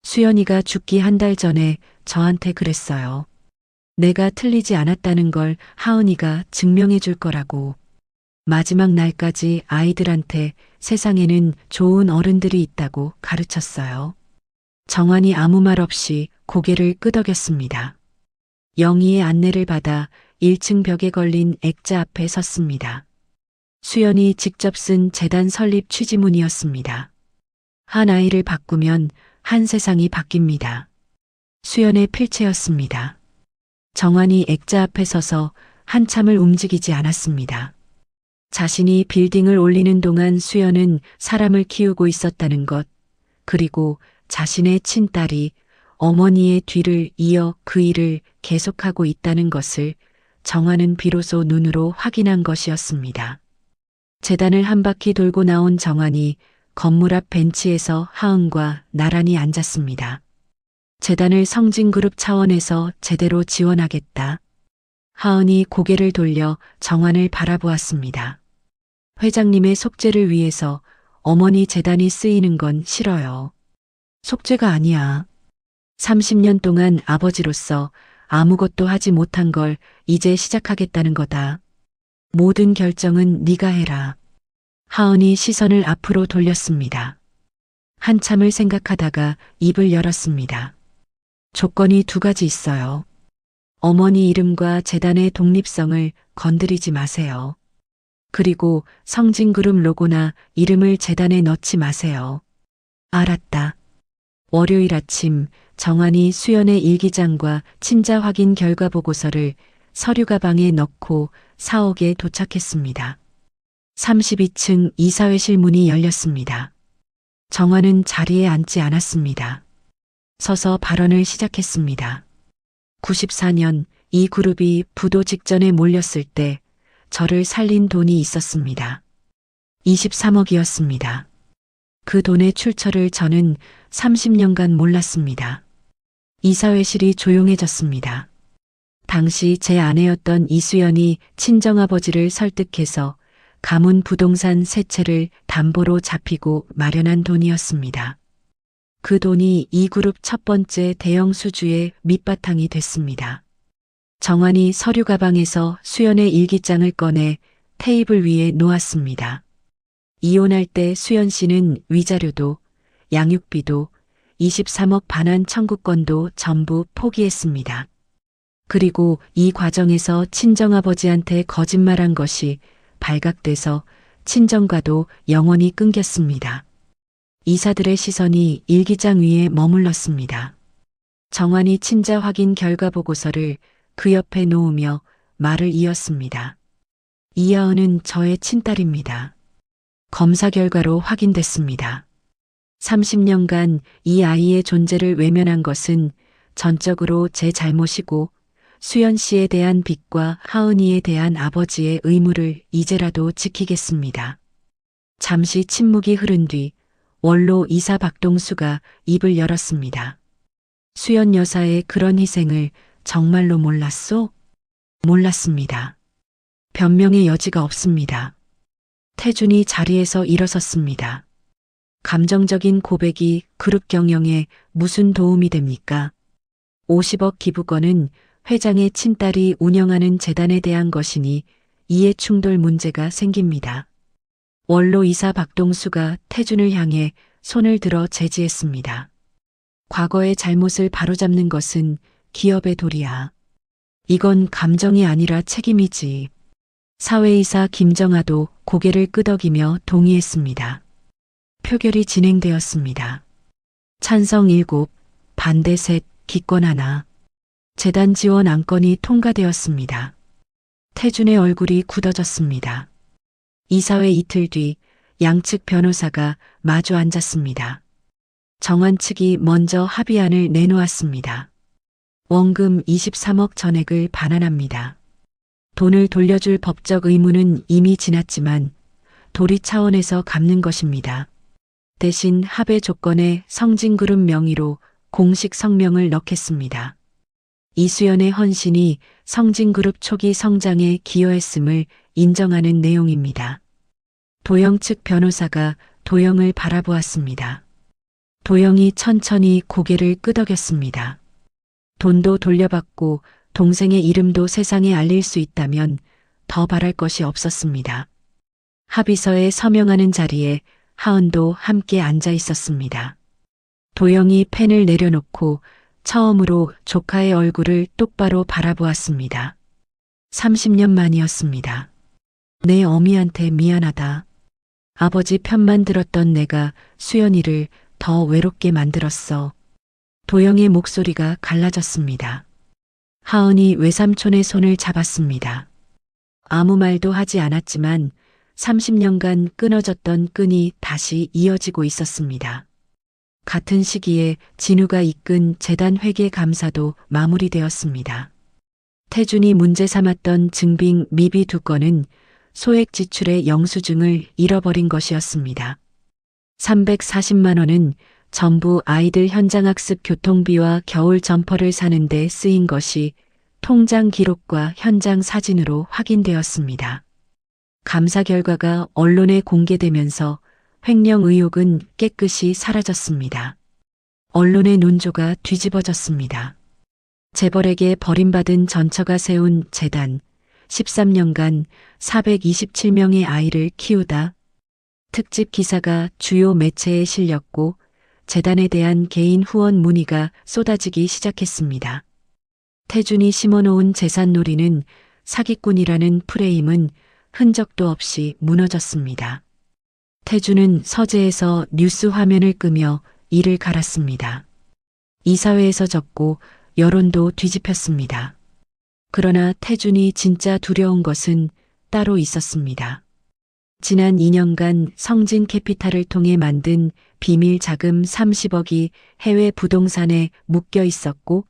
수연이가 죽기 한 달 전에 저한테 그랬어요. 내가 틀리지 않았다는 걸 하은이가 증명해 줄 거라고. 마지막 날까지 아이들한테 세상에는 좋은 어른들이 있다고 가르쳤어요. 정환이 아무 말 없이 고개를 끄덕였습니다. 영희의 안내를 받아 1층 벽에 걸린 액자 앞에 섰습니다. 수연이 직접 쓴 재단 설립 취지문이었습니다. 한 아이를 바꾸면 한 세상이 바뀝니다. 수연의 필체였습니다. 정환이 액자 앞에 서서 한참을 움직이지 않았습니다. 자신이 빌딩을 올리는 동안 수연은 사람을 키우고 있었다는 것, 그리고 자신의 친딸이 어머니의 뒤를 이어 그 일을 계속하고 있다는 것을 정환은 비로소 눈으로 확인한 것이었습니다. 재단을 한 바퀴 돌고 나온 정환이 건물 앞 벤치에서 하은과 나란히 앉았습니다. 재단을 성진그룹 차원에서 제대로 지원하겠다. 하은이 고개를 돌려 정환을 바라보았습니다. 회장님의 속죄를 위해서 어머니 재단이 쓰이는 건 싫어요. 속죄가 아니야. 30년 동안 아버지로서 아무것도 하지 못한 걸 이제 시작하겠다는 거다. 모든 결정은 네가 해라. 하은이 시선을 앞으로 돌렸습니다. 한참을 생각하다가 입을 열었습니다. 조건이 두 가지 있어요. 어머니 이름과 재단의 독립성을 건드리지 마세요. 그리고 성진그룹 로고나 이름을 재단에 넣지 마세요. 알았다. 월요일 아침 정환이 수연의 일기장과 친자 확인 결과 보고서를 서류 가방에 넣고 사옥에 도착했습니다. 32층 이사회실 문이 열렸습니다. 정환은 자리에 앉지 않았습니다. 서서 발언을 시작했습니다. 94년 이 그룹이 부도 직전에 몰렸을 때 저를 살린 돈이 있었습니다. 23억이었습니다. 그 돈의 출처를 저는 30년간 몰랐습니다. 이사회실이 조용해졌습니다. 당시 제 아내였던 이수연이 친정아버지를 설득해서 가문 부동산 세 채를 담보로 잡히고 마련한 돈이었습니다. 그 돈이 이 그룹 첫 번째 대형 수주의 밑바탕이 됐습니다. 정환이 서류 가방에서 수연의 일기장을 꺼내 테이블 위에 놓았습니다. 이혼할 때 수연 씨는 위자료도 양육비도 23억 반환 청구권도 전부 포기했습니다. 그리고 이 과정에서 친정아버지한테 거짓말한 것이 발각돼서 친정과도 영원히 끊겼습니다. 이사들의 시선이 일기장 위에 머물렀습니다. 정환이 친자 확인 결과 보고서를 그 옆에 놓으며 말을 이었습니다. 이하은은 저의 친딸입니다. 검사 결과로 확인됐습니다. 30년간 이 아이의 존재를 외면한 것은 전적으로 제 잘못이고 수연 씨에 대한 빚과 하은이에 대한 아버지의 의무를 이제라도 지키겠습니다. 잠시 침묵이 흐른 뒤 원로 이사 박동수가 입을 열었습니다. 수연 여사의 그런 희생을 정말로 몰랐소? 몰랐습니다. 변명의 여지가 없습니다. 태준이 자리에서 일어섰습니다. 감정적인 고백이 그룹 경영에 무슨 도움이 됩니까? 50억 기부건은 회장의 친딸이 운영하는 재단에 대한 것이니 이해 충돌 문제가 생깁니다. 원로 이사 박동수가 태준을 향해 손을 들어 제지했습니다. 과거의 잘못을 바로잡는 것은 기업의 도리야. 이건 감정이 아니라 책임이지. 사회이사 김정아도 고개를 끄덕이며 동의했습니다. 표결이 진행되었습니다. 찬성 7, 반대 3, 기권 1. 재단 지원 안건이 통과되었습니다. 태준의 얼굴이 굳어졌습니다. 이사회 이틀 뒤 양측 변호사가 마주 앉았습니다. 정환 측이 먼저 합의안을 내놓았습니다. 원금 23억 전액을 반환합니다. 돈을 돌려줄 법적 의무는 이미 지났지만 도리 차원에서 갚는 것입니다. 대신 합의 조건에 성진그룹 명의로 공식 성명을 넣겠습니다. 이수연의 헌신이 성진그룹 초기 성장에 기여했음을 인정하는 내용입니다. 도영 측 변호사가 도영을 바라보았습니다. 도영이 천천히 고개를 끄덕였습니다. 돈도 돌려받고 동생의 이름도 세상에 알릴 수 있다면 더 바랄 것이 없었습니다. 합의서에 서명하는 자리에 하은도 함께 앉아 있었습니다. 도영이 펜을 내려놓고 처음으로 조카의 얼굴을 똑바로 바라보았습니다. 30년 만이었습니다. 내 어미한테 미안하다. 아버지 편만 들었던 내가 수연이를 더 외롭게 만들었어. 도영의 목소리가 갈라졌습니다. 하은이 외삼촌의 손을 잡았습니다. 아무 말도 하지 않았지만 30년간 끊어졌던 끈이 다시 이어지고 있었습니다. 같은 시기에 진우가 이끈 재단 회계 감사도 마무리되었습니다. 태준이 문제 삼았던 증빙 미비 2건은 소액 지출의 영수증을 잃어버린 것이었습니다. 340만 원은 전부 아이들 현장학습 교통비와 겨울 점퍼를 사는 데 쓰인 것이 통장 기록과 현장 사진으로 확인되었습니다. 감사 결과가 언론에 공개되면서 횡령 의혹은 깨끗이 사라졌습니다. 언론의 논조가 뒤집어졌습니다. 재벌에게 버림받은 전처가 세운 재단, 13년간 427명의 아이를 키우다. 특집 기사가 주요 매체에 실렸고 재단에 대한 개인 후원 문의가 쏟아지기 시작했습니다. 태준이 심어놓은 재산놀이는 사기꾼이라는 프레임은 흔적도 없이 무너졌습니다. 태준은 서재에서 뉴스 화면을 끄며 이를 갈았습니다. 이사회에서 졌고 여론도 뒤집혔습니다. 그러나 태준이 진짜 두려운 것은 따로 있었습니다. 지난 2년간 성진 캐피탈을 통해 만든 비밀 자금 30억이 해외 부동산에 묶여 있었고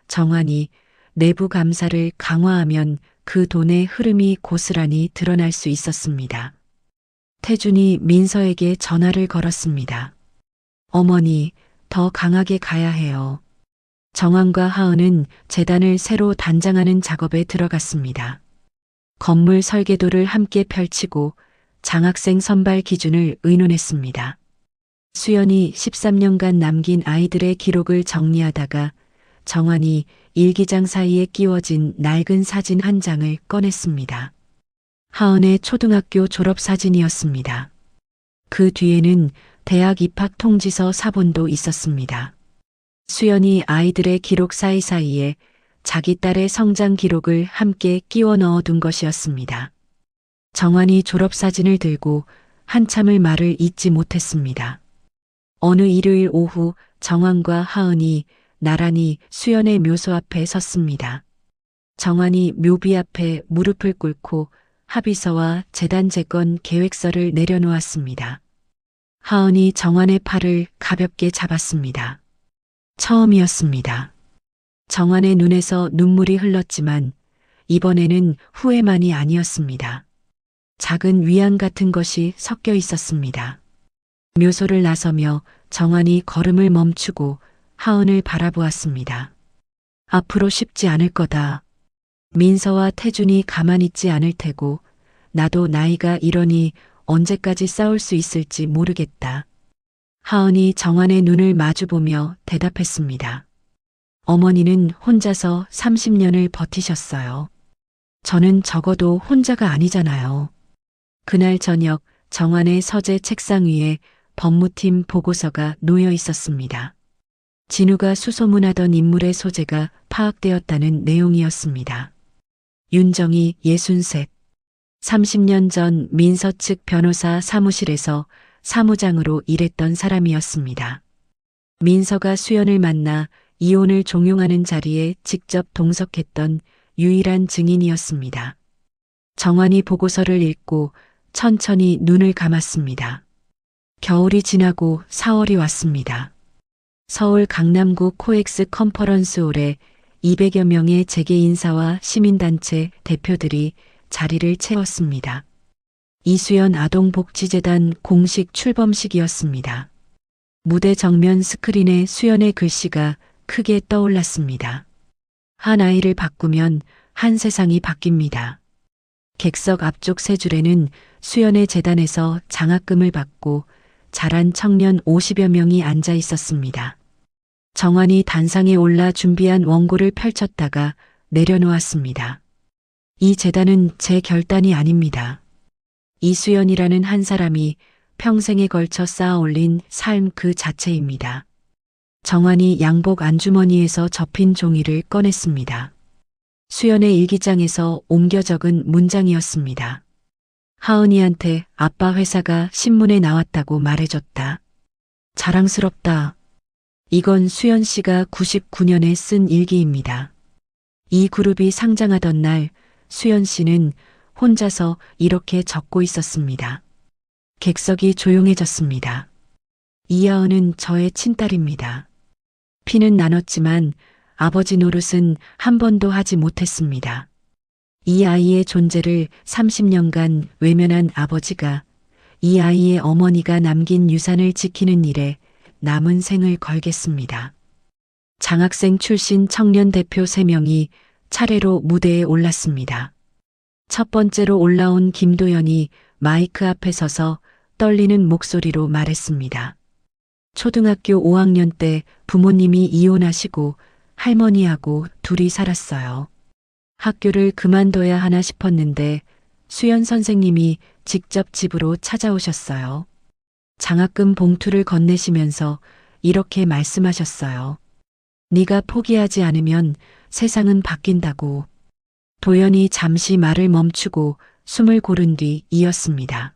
정환이 내부 감사를 강화하면 그 돈의 흐름이 고스란히 드러날 수 있었습니다. 태준이 민서에게 전화를 걸었습니다. 어머니, 더 강하게 가야 해요. 정환과 하은은 재단을 새로 단장하는 작업에 들어갔습니다. 건물 설계도를 함께 펼치고 장학생 선발 기준을 의논했습니다. 수연이 13년간 남긴 아이들의 기록을 정리하다가 정환이 일기장 사이에 끼워진 낡은 사진 한 장을 꺼냈습니다. 하은의 초등학교 졸업 사진이었습니다. 그 뒤에는 대학 입학 통지서 사본도 있었습니다. 수연이 아이들의 기록 사이사이에 자기 딸의 성장 기록을 함께 끼워 넣어둔 것이었습니다. 정환이 졸업사진을 들고 한참을 말을 잇지 못했습니다. 어느 일요일 오후 정환과 하은이 나란히 수연의 묘소 앞에 섰습니다. 정환이 묘비 앞에 무릎을 꿇고 합의서와 재단 재건 계획서를 내려놓았습니다. 하은이 정환의 팔을 가볍게 잡았습니다. 처음이었습니다. 정환의 눈에서 눈물이 흘렀지만 이번에는 후회만이 아니었습니다. 작은 위안 같은 것이 섞여 있었습니다. 묘소를 나서며 정환이 걸음을 멈추고 하은을 바라보았습니다. 앞으로 쉽지 않을 거다. 민서와 태준이 가만히 있지 않을 테고 나도 나이가 이러니 언제까지 싸울 수 있을지 모르겠다. 하은이 정환의 눈을 마주보며 대답했습니다. 어머니는 혼자서 30년을 버티셨어요. 저는 적어도 혼자가 아니잖아요. 그날 저녁 정환의 서재 책상 위에 법무팀 보고서가 놓여 있었습니다. 진우가 수소문하던 인물의 소재가 파악되었다는 내용이었습니다. 윤정희 63. 30년 전 민서 측 변호사 사무실에서 사무장으로 일했던 사람이었습니다. 민서가 수연을 만나 이혼을 종용하는 자리에 직접 동석했던 유일한 증인이었습니다. 정환이 보고서를 읽고 천천히 눈을 감았습니다. 겨울이 지나고 4월이 왔습니다. 서울 강남구 코엑스 컨퍼런스홀에 200여 명의 재계 인사와 시민단체 대표들이 자리를 채웠습니다. 이수연 아동복지재단 공식 출범식이었습니다. 무대 정면 스크린에 수연의 글씨가 크게 떠올랐습니다. 한 아이를 바꾸면 한 세상이 바뀝니다. 객석 앞쪽 세 줄에는 수연의 재단에서 장학금을 받고 자란 청년 50여 명이 앉아 있었습니다. 정환이 단상에 올라 준비한 원고를 펼쳤다가 내려놓았습니다. 이 재단은 제 결단이 아닙니다. 이수연이라는 한 사람이 평생에 걸쳐 쌓아 올린 삶 그 자체입니다. 정환이 양복 안주머니에서 접힌 종이를 꺼냈습니다. 수연의 일기장에서 옮겨 적은 문장이었습니다. 하은이한테 아빠 회사가 신문에 나왔다고 말해줬다. 자랑스럽다. 이건 수연 씨가 99년에 쓴 일기입니다. 이 그룹이 상장하던 날 수연 씨는 혼자서 이렇게 적고 있었습니다. 객석이 조용해졌습니다. 이하은은 저의 친딸입니다. 피는 나눴지만 아버지 노릇은 한 번도 하지 못했습니다. 이 아이의 존재를 30년간 외면한 아버지가 이 아이의 어머니가 남긴 유산을 지키는 일에 남은 생을 걸겠습니다. 장학생 출신 청년 대표 3명이 차례로 무대에 올랐습니다. 첫 번째로 올라온 김도연이 마이크 앞에 서서 떨리는 목소리로 말했습니다. 초등학교 5학년 때 부모님이 이혼하시고 할머니하고 둘이 살았어요. 학교를 그만둬야 하나 싶었는데 수연 선생님이 직접 집으로 찾아오셨어요. 장학금 봉투를 건네시면서 이렇게 말씀하셨어요. 네가 포기하지 않으면 세상은 바뀐다고. 도연이 잠시 말을 멈추고 숨을 고른 뒤 이었습니다.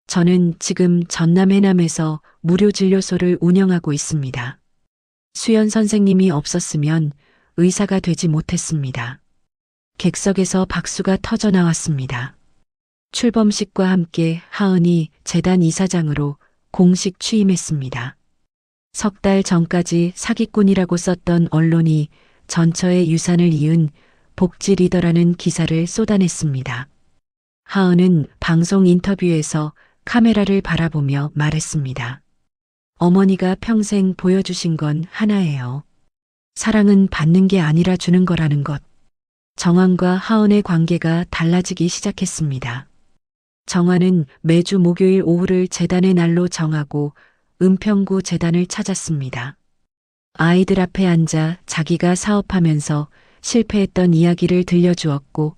저는 지금 전남 해남에서 무료 진료소를 운영하고 있습니다. 수연 선생님이 없었으면 의사가 되지 못했습니다. 객석에서 박수가 터져 나왔습니다. 출범식과 함께 하은이 재단 이사장으로 공식 취임했습니다. 석 달 전까지 사기꾼이라고 썼던 언론이 전처의 유산을 이은 복지 리더라는 기사를 쏟아냈습니다. 하은은 방송 인터뷰에서 카메라를 바라보며 말했습니다. 어머니가 평생 보여주신 건 하나예요. 사랑은 받는 게 아니라 주는 거라는 것. 정환과 하은의 관계가 달라지기 시작했습니다. 정환은 매주 목요일 오후를 재단의 날로 정하고 은평구 재단을 찾았습니다. 아이들 앞에 앉아 자기가 사업하면서 실패했던 이야기를 들려주었고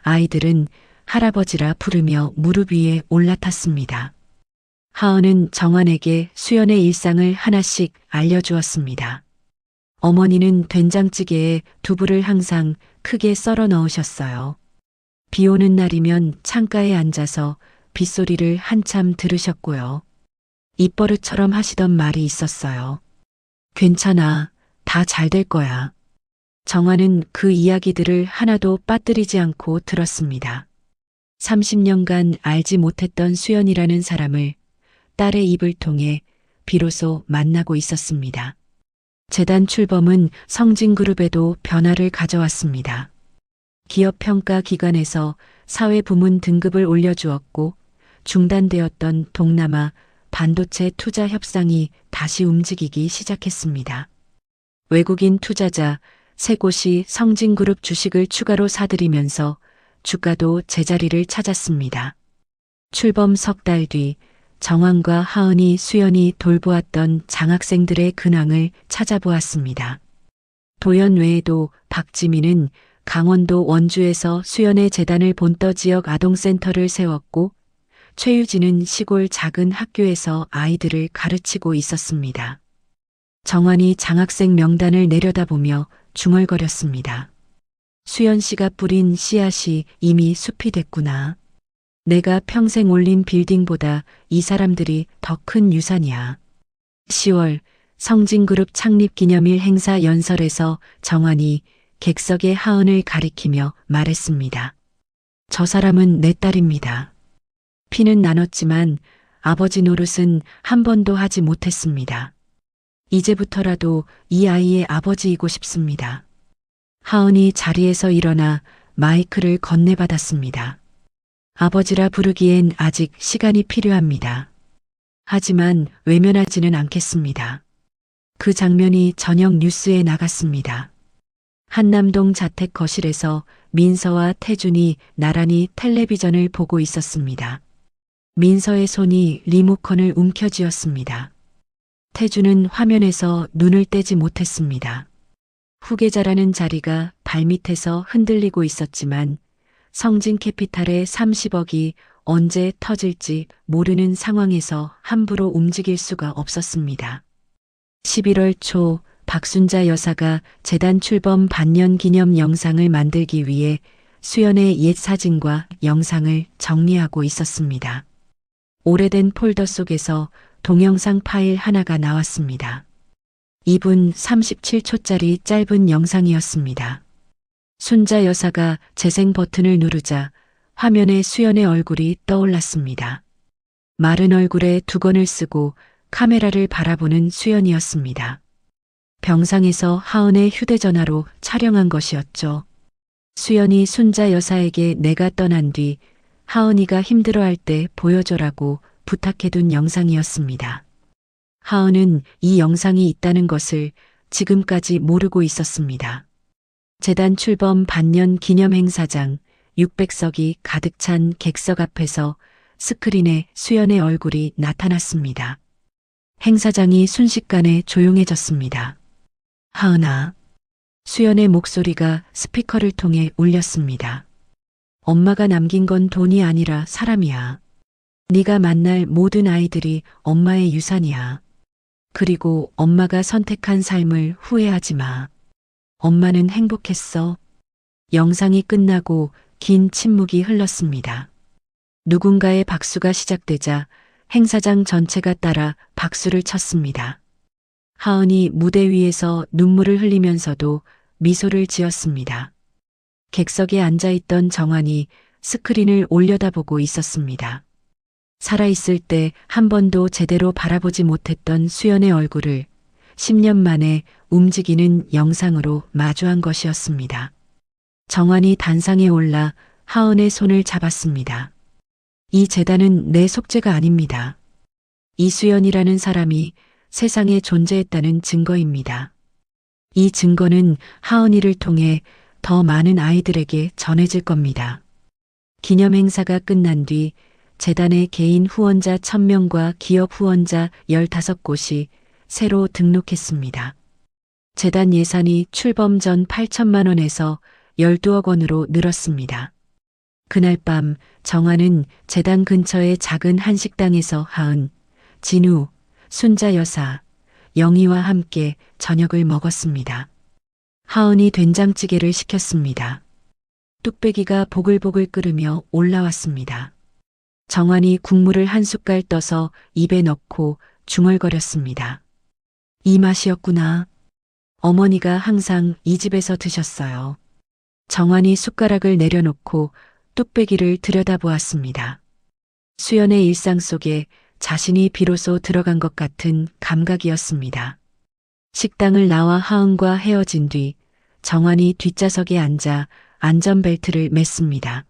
아이들은 할아버지라 부르며 무릎 위에 올라탔습니다. 하은은 정환에게 수연의 일상을 하나씩 알려주었습니다. 어머니는 된장찌개에 두부를 항상 크게 썰어 넣으셨어요. 비 오는 날이면 창가에 앉아서 빗소리를 한참 들으셨고요. 입버릇처럼 하시던 말이 있었어요. 괜찮아, 다 잘 될 거야. 정환은 그 이야기들을 하나도 빠뜨리지 않고 들었습니다. 30년간 알지 못했던 수연이라는 사람을 딸의 입을 통해 비로소 만나고 있었습니다. 재단 출범은 성진그룹에도 변화를 가져왔습니다. 기업평가기관에서 사회부문 등급을 올려주었고 중단되었던 동남아 반도체 투자 협상이 다시 움직이기 시작했습니다. 외국인 투자자 3곳이 성진그룹 주식을 추가로 사들이면서 주가도 제자리를 찾았습니다. 출범 석 달 뒤 정환과 하은이 수연이 돌보았던 장학생들의 근황을 찾아보았습니다. 도연 외에도 박지민은 강원도 원주에서 수연의 재단을 본떠 지역 아동센터를 세웠고 최유진은 시골 작은 학교에서 아이들을 가르치고 있었습니다. 정환이 장학생 명단을 내려다보며 중얼거렸습니다. 수연 씨가 뿌린 씨앗이 이미 숲이 됐구나. 내가 평생 올린 빌딩보다 이 사람들이 더 큰 유산이야. 10월 성진그룹 창립 기념일 행사 연설에서 정환이 객석의 하은을 가리키며 말했습니다. 저 사람은 내 딸입니다. 피는 나눴지만 아버지 노릇은 한 번도 하지 못했습니다. 이제부터라도 이 아이의 아버지이고 싶습니다. 하은이 자리에서 일어나 마이크를 건네받았습니다. 아버지라 부르기엔 아직 시간이 필요합니다. 하지만 외면하지는 않겠습니다. 그 장면이 저녁 뉴스에 나갔습니다. 한남동 자택 거실에서 민서와 태준이 나란히 텔레비전을 보고 있었습니다. 민서의 손이 리모컨을 움켜쥐었습니다. 태준은 화면에서 눈을 떼지 못했습니다. 후계자라는 자리가 발밑에서 흔들리고 있었지만 성진캐피탈의 30억이 언제 터질지 모르는 상황에서 함부로 움직일 수가 없었습니다. 11월 초 박순자 여사가 재단 출범 반년 기념 영상을 만들기 위해 수연의 옛 사진과 영상을 정리하고 있었습니다. 오래된 폴더 속에서 동영상 파일 하나가 나왔습니다. 2분 37초짜리 짧은 영상이었습니다. 순자 여사가 재생 버튼을 누르자 화면에 수연의 얼굴이 떠올랐습니다. 마른 얼굴에 두건을 쓰고 카메라를 바라보는 수연이었습니다. 병상에서 하은의 휴대전화로 촬영한 것이었죠. 수연이 순자 여사에게 내가 떠난 뒤 하은이가 힘들어할 때 보여줘라고 부탁해둔 영상이었습니다. 하은은 이 영상이 있다는 것을 지금까지 모르고 있었습니다. 재단 출범 반년 기념 행사장 600석이 가득 찬 객석 앞에서 스크린에 수연의 얼굴이 나타났습니다. 행사장이 순식간에 조용해졌습니다. 하은아. 수연의 목소리가 스피커를 통해 울렸습니다. 엄마가 남긴 건 돈이 아니라 사람이야. 네가 만날 모든 아이들이 엄마의 유산이야. 그리고 엄마가 선택한 삶을 후회하지 마. 엄마는 행복했어. 영상이 끝나고 긴 침묵이 흘렀습니다. 누군가의 박수가 시작되자 행사장 전체가 따라 박수를 쳤습니다. 하은이 무대 위에서 눈물을 흘리면서도 미소를 지었습니다. 객석에 앉아있던 정환이 스크린을 올려다보고 있었습니다. 살아있을 때 한 번도 제대로 바라보지 못했던 수연의 얼굴을 10년 만에 움직이는 영상으로 마주한 것이었습니다. 정환이 단상에 올라 하은의 손을 잡았습니다. 이 재단은 내 속죄가 아닙니다. 이수연이라는 사람이 세상에 존재했다는 증거입니다. 이 증거는 하은이를 통해 더 많은 아이들에게 전해질 겁니다. 기념 행사가 끝난 뒤 재단의 개인 후원자 1000명과 기업 후원자 15곳이 새로 등록했습니다. 재단 예산이 출범 전 8천만 원에서 12억 원으로 늘었습니다. 그날 밤 정환은 재단 근처의 작은 한식당에서 하은, 진우, 순자 여사, 영희와 함께 저녁을 먹었습니다. 하은이 된장찌개를 시켰습니다. 뚝배기가 보글보글 끓으며 올라왔습니다. 정환이 국물을 한 숟갈 떠서 입에 넣고 중얼거렸습니다. 이 맛이었구나. 어머니가 항상 이 집에서 드셨어요. 정환이 숟가락을 내려놓고 뚝배기를 들여다보았습니다. 수연의 일상 속에 자신이 비로소 들어간 것 같은 감각이었습니다. 식당을 나와 하은과 헤어진 뒤 정환이 뒷좌석에 앉아 안전벨트를 맸습니다.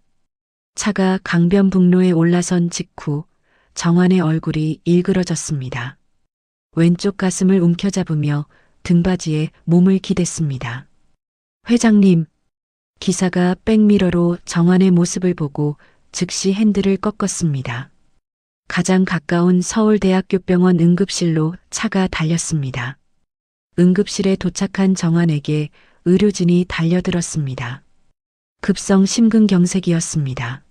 차가 강변북로에 올라선 직후 정환의 얼굴이 일그러졌습니다. 왼쪽 가슴을 움켜잡으며 등받이에 몸을 기댔습니다. 회장님, 기사가 백미러로 정환의 모습을 보고 즉시 핸들을 꺾었습니다. 가장 가까운 서울대학교병원 응급실로 차가 달렸습니다. 응급실에 도착한 정환에게 의료진이 달려들었습니다. 급성 심근경색이었습니다.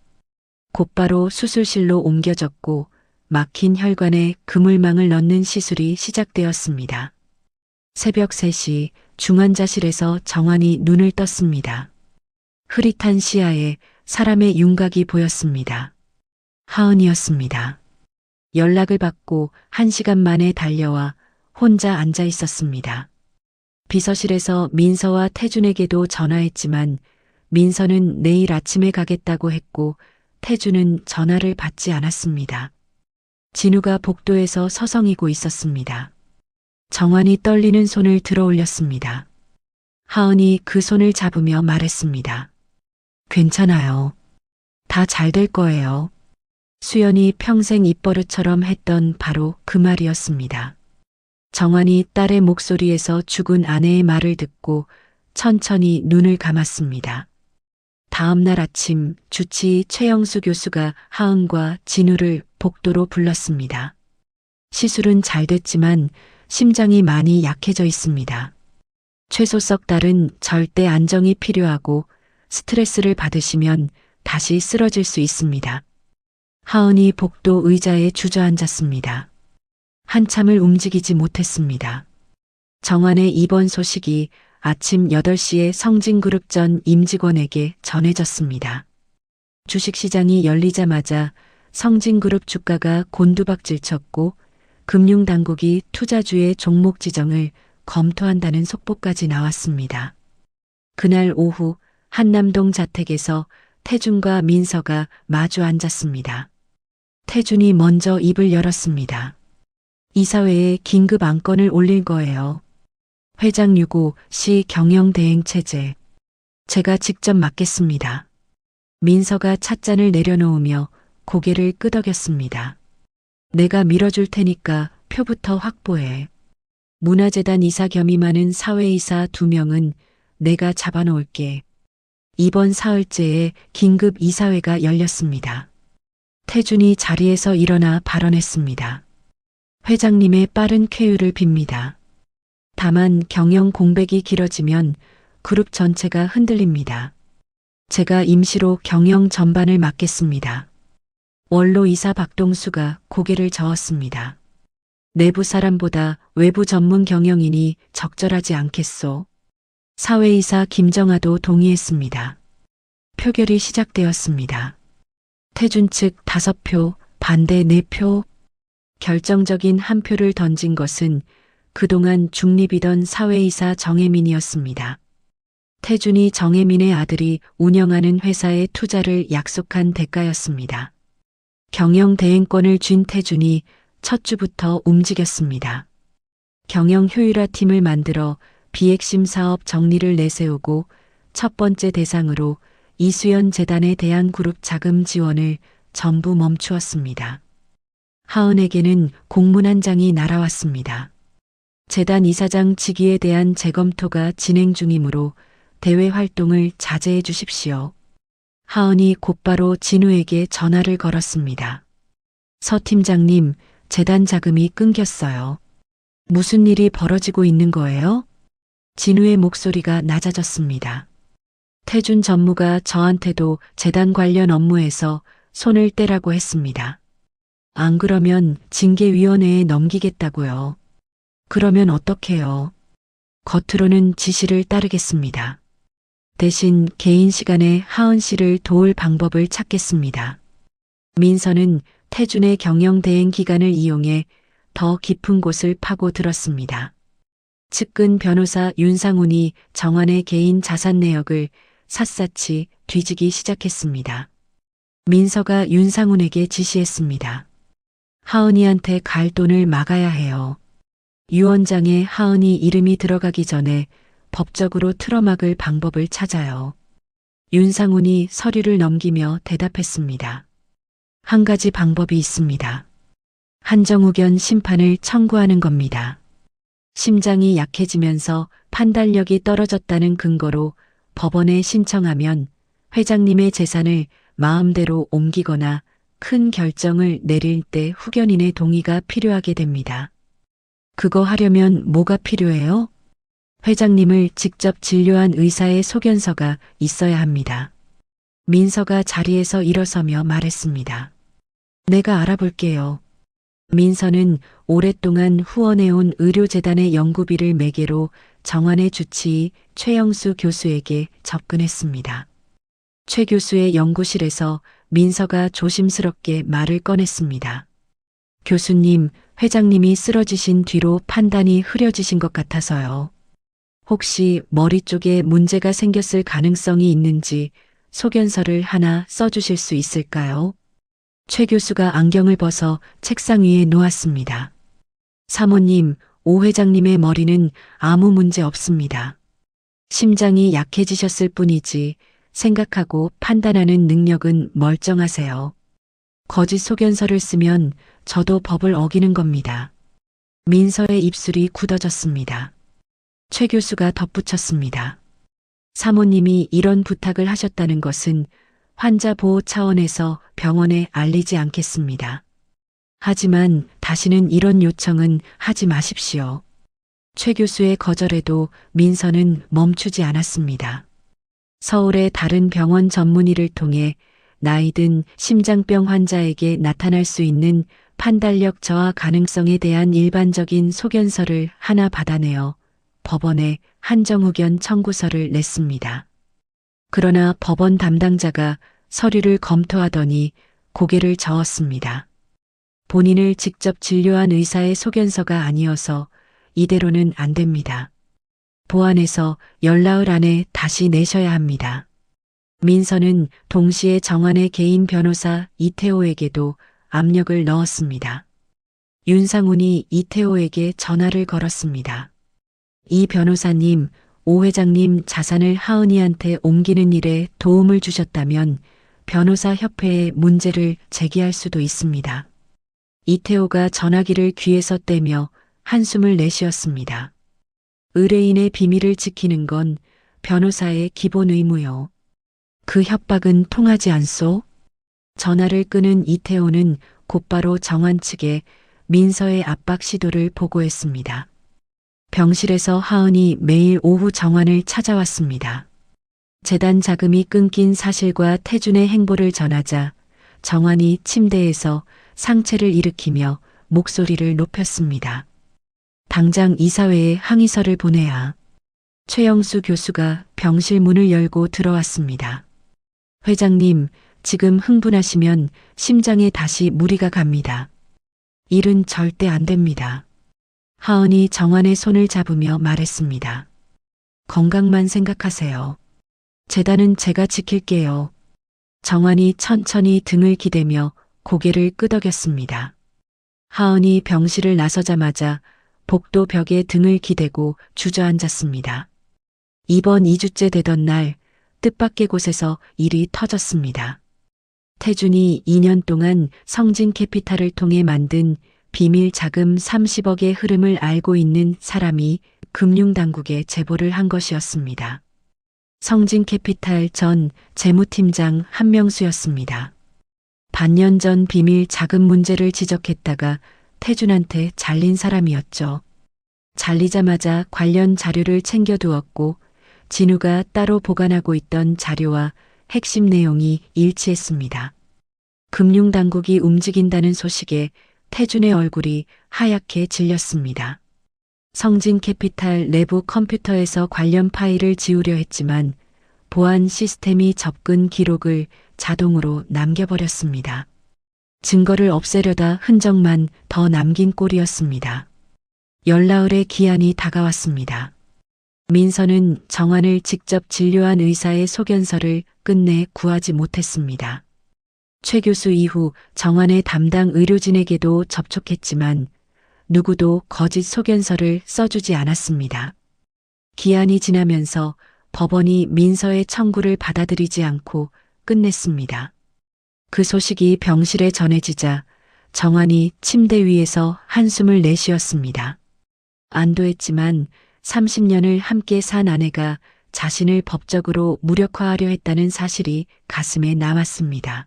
곧바로 수술실로 옮겨졌고 막힌 혈관에 그물망을 넣는 시술이 시작되었습니다. 새벽 3시 중환자실에서 정환이 눈을 떴습니다. 흐릿한 시야에 사람의 윤곽이 보였습니다. 하은이었습니다. 연락을 받고 1시간 만에 달려와 혼자 앉아 있었습니다. 비서실에서 민서와 태준에게도 전화했지만 민서는 내일 아침에 가겠다고 했고 태준은 전화를 받지 않았습니다. 진우가 복도에서 서성이고 있었습니다. 정환이 떨리는 손을 들어 올렸습니다. 하은이 그 손을 잡으며 말했습니다. 괜찮아요. 다 잘 될 거예요. 수연이 평생 입버릇처럼 했던 바로 그 말이었습니다. 정환이 딸의 목소리에서 죽은 아내의 말을 듣고 천천히 눈을 감았습니다. 다음 날 아침 주치의 최영수 교수가 하은과 진우를 복도로 불렀습니다. 시술은 잘 됐지만 심장이 많이 약해져 있습니다. 최소석 딸은 절대 안정이 필요하고 스트레스를 받으시면 다시 쓰러질 수 있습니다. 하은이 복도 의자에 주저앉았습니다. 한참을 움직이지 못했습니다. 정환의 입원 소식이 아침 8시에 성진그룹 전 임직원에게 전해졌습니다. 주식시장이 열리자마자 성진그룹 주가가 곤두박질 쳤고 금융당국이 투자주의 종목 지정을 검토한다는 속보까지 나왔습니다. 그날 오후 한남동 자택에서 태준과 민서가 마주 앉았습니다. 태준이 먼저 입을 열었습니다. 이사회에 긴급 안건을 올릴 거예요. 회장 유고 시 경영 대행 체제. 제가 직접 맡겠습니다. 민서가 찻잔을 내려놓으며 고개를 끄덕였습니다. 내가 밀어줄 테니까 표부터 확보해. 문화재단 이사 겸임하는 사회이사 2명은 내가 잡아놓을게. 이번 사흘째에 긴급 이사회가 열렸습니다. 태준이 자리에서 일어나 발언했습니다. 회장님의 빠른 쾌유를 빕니다. 다만 경영 공백이 길어지면 그룹 전체가 흔들립니다. 제가 임시로 경영 전반을 맡겠습니다. 원로 이사 박동수가 고개를 저었습니다. 내부 사람보다 외부 전문 경영인이 적절하지 않겠소. 사회이사 김정아도 동의했습니다. 표결이 시작되었습니다. 태준 측 5표, 반대 4표. 결정적인 한 표를 던진 것은 그동안 중립이던 사회이사 정혜민이었습니다. 태준이 정혜민의 아들이 운영하는 회사에 투자를 약속한 대가였습니다. 경영 대행권을 쥔 태준이 첫 주부터 움직였습니다. 경영 효율화 팀을 만들어 비핵심 사업 정리를 내세우고 첫 번째 대상으로 이수연 재단에 대한 그룹 자금 지원을 전부 멈추었습니다. 하은에게는 공문 한 장이 날아왔습니다. 재단 이사장 직위에 대한 재검토가 진행 중이므로 대외 활동을 자제해 주십시오. 하은이 곧바로 진우에게 전화를 걸었습니다. 서 팀장님, 재단 자금이 끊겼어요. 무슨 일이 벌어지고 있는 거예요? 진우의 목소리가 낮아졌습니다. 태준 전무가 저한테도 재단 관련 업무에서 손을 떼라고 했습니다. 안 그러면 징계위원회에 넘기겠다고요. 그러면 어떡해요? 겉으로는 지시를 따르겠습니다. 대신 개인 시간에 하은 씨를 도울 방법을 찾겠습니다. 민서는 태준의 경영 대행 기간을 이용해 더 깊은 곳을 파고들었습니다. 측근 변호사 윤상훈이 정환의 개인 자산 내역을 샅샅이 뒤지기 시작했습니다. 민서가 윤상훈에게 지시했습니다. 하은이한테 갈 돈을 막아야 해요. 유 원장의 하은이 이름이 들어가기 전에 법적으로 틀어막을 방법을 찾아요. 윤상훈이 서류를 넘기며 대답했습니다. 한 가지 방법이 있습니다. 한정우견 심판을 청구하는 겁니다. 심장이 약해지면서 판단력이 떨어졌다는 근거로 법원에 신청하면 회장님의 재산을 마음대로 옮기거나 큰 결정을 내릴 때 후견인의 동의가 필요하게 됩니다. 그거 하려면 뭐가 필요해요? 회장님을 직접 진료한 의사의 소견서가 있어야 합니다. 민서가 자리에서 일어서며 말했습니다. 내가 알아볼게요. 민서는 오랫동안 후원해온 의료재단의 연구비를 매개로 정환의 주치의 최영수 교수에게 접근했습니다. 최 교수의 연구실에서 민서가 조심스럽게 말을 꺼냈습니다. 교수님, 회장님이 쓰러지신 뒤로 판단이 흐려지신 것 같아서요. 혹시 머리 쪽에 문제가 생겼을 가능성이 있는지 소견서를 하나 써주실 수 있을까요? 최 교수가 안경을 벗어 책상 위에 놓았습니다. 사모님, 오 회장님의 머리는 아무 문제 없습니다. 심장이 약해지셨을 뿐이지 생각하고 판단하는 능력은 멀쩡하세요. 거짓 소견서를 쓰면 저도 법을 어기는 겁니다. 민서의 입술이 굳어졌습니다. 최 교수가 덧붙였습니다. 사모님이 이런 부탁을 하셨다는 것은 환자 보호 차원에서 병원에 알리지 않겠습니다. 하지만 다시는 이런 요청은 하지 마십시오. 최 교수의 거절에도 민서는 멈추지 않았습니다. 서울의 다른 병원 전문의를 통해 나이든 심장병 환자에게 나타날 수 있는 판단력 저하 가능성에 대한 일반적인 소견서를 하나 받아내어 법원에 한정의견 청구서를 냈습니다. 그러나 법원 담당자가 서류를 검토하더니 고개를 저었습니다. 본인을 직접 진료한 의사의 소견서가 아니어서 이대로는 안 됩니다. 보안해서 열나흘 안에 다시 내셔야 합니다. 민서는 동시에 정환의 개인 변호사 이태호에게도 압력을 넣었습니다. 윤상훈이 이태호에게 전화를 걸었습니다. 이 변호사님, 오 회장님 자산을 하은이한테 옮기는 일에 도움을 주셨다면 변호사 협회에 문제를 제기할 수도 있습니다. 이태호가 전화기를 귀에서 떼며 한숨을 내쉬었습니다. 의뢰인의 비밀을 지키는 건 변호사의 기본 의무요. 그 협박은 통하지 않소? 전화를 끄는 이태호는 곧바로 정환 측에 민서의 압박 시도를 보고했습니다. 병실에서 하은이 매일 오후 정환을 찾아왔습니다. 재단 자금이 끊긴 사실과 태준의 행보를 전하자 정환이 침대에서 상체를 일으키며 목소리를 높였습니다. 당장 이사회에 항의서를 보내야. 최영수 교수가 병실 문을 열고 들어왔습니다. 회장님, 지금 흥분하시면 심장에 다시 무리가 갑니다. 일은 절대 안 됩니다. 하은이 정환의 손을 잡으며 말했습니다. 건강만 생각하세요. 재단은 제가 지킬게요. 정환이 천천히 등을 기대며 고개를 끄덕였습니다. 하은이 병실을 나서자마자 복도 벽에 등을 기대고 주저앉았습니다. 이번 2주째 되던 날 뜻밖의 곳에서 일이 터졌습니다. 태준이 2년 동안 성진캐피탈을 통해 만든 비밀 자금 30억의 흐름을 알고 있는 사람이 금융당국에 제보를 한 것이었습니다. 성진캐피탈 전 재무팀장 한명수였습니다. 반년 전 비밀 자금 문제를 지적했다가 태준한테 잘린 사람이었죠. 잘리자마자 관련 자료를 챙겨두었고 진우가 따로 보관하고 있던 자료와 핵심 내용이 일치했습니다. 금융당국이 움직인다는 소식에 태준의 얼굴이 하얗게 질렸습니다. 성진캐피탈 내부 컴퓨터에서 관련 파일을 지우려 했지만 보안 시스템이 접근 기록을 자동으로 남겨버렸습니다. 증거를 없애려다 흔적만 더 남긴 꼴이었습니다. 열나흘의 기한이 다가왔습니다. 민서는 정환을 직접 진료한 의사의 소견서를 끝내 구하지 못했습니다. 최 교수 이후 정환의 담당 의료진에게도 접촉했지만 누구도 거짓 소견서를 써주지 않았습니다. 기한이 지나면서 법원이 민서의 청구를 받아들이지 않고 끝냈습니다. 그 소식이 병실에 전해지자 정환이 침대 위에서 한숨을 내쉬었습니다. 안도했지만 30년을 함께 산 아내가 자신을 법적으로 무력화하려 했다는 사실이 가슴에 남았습니다.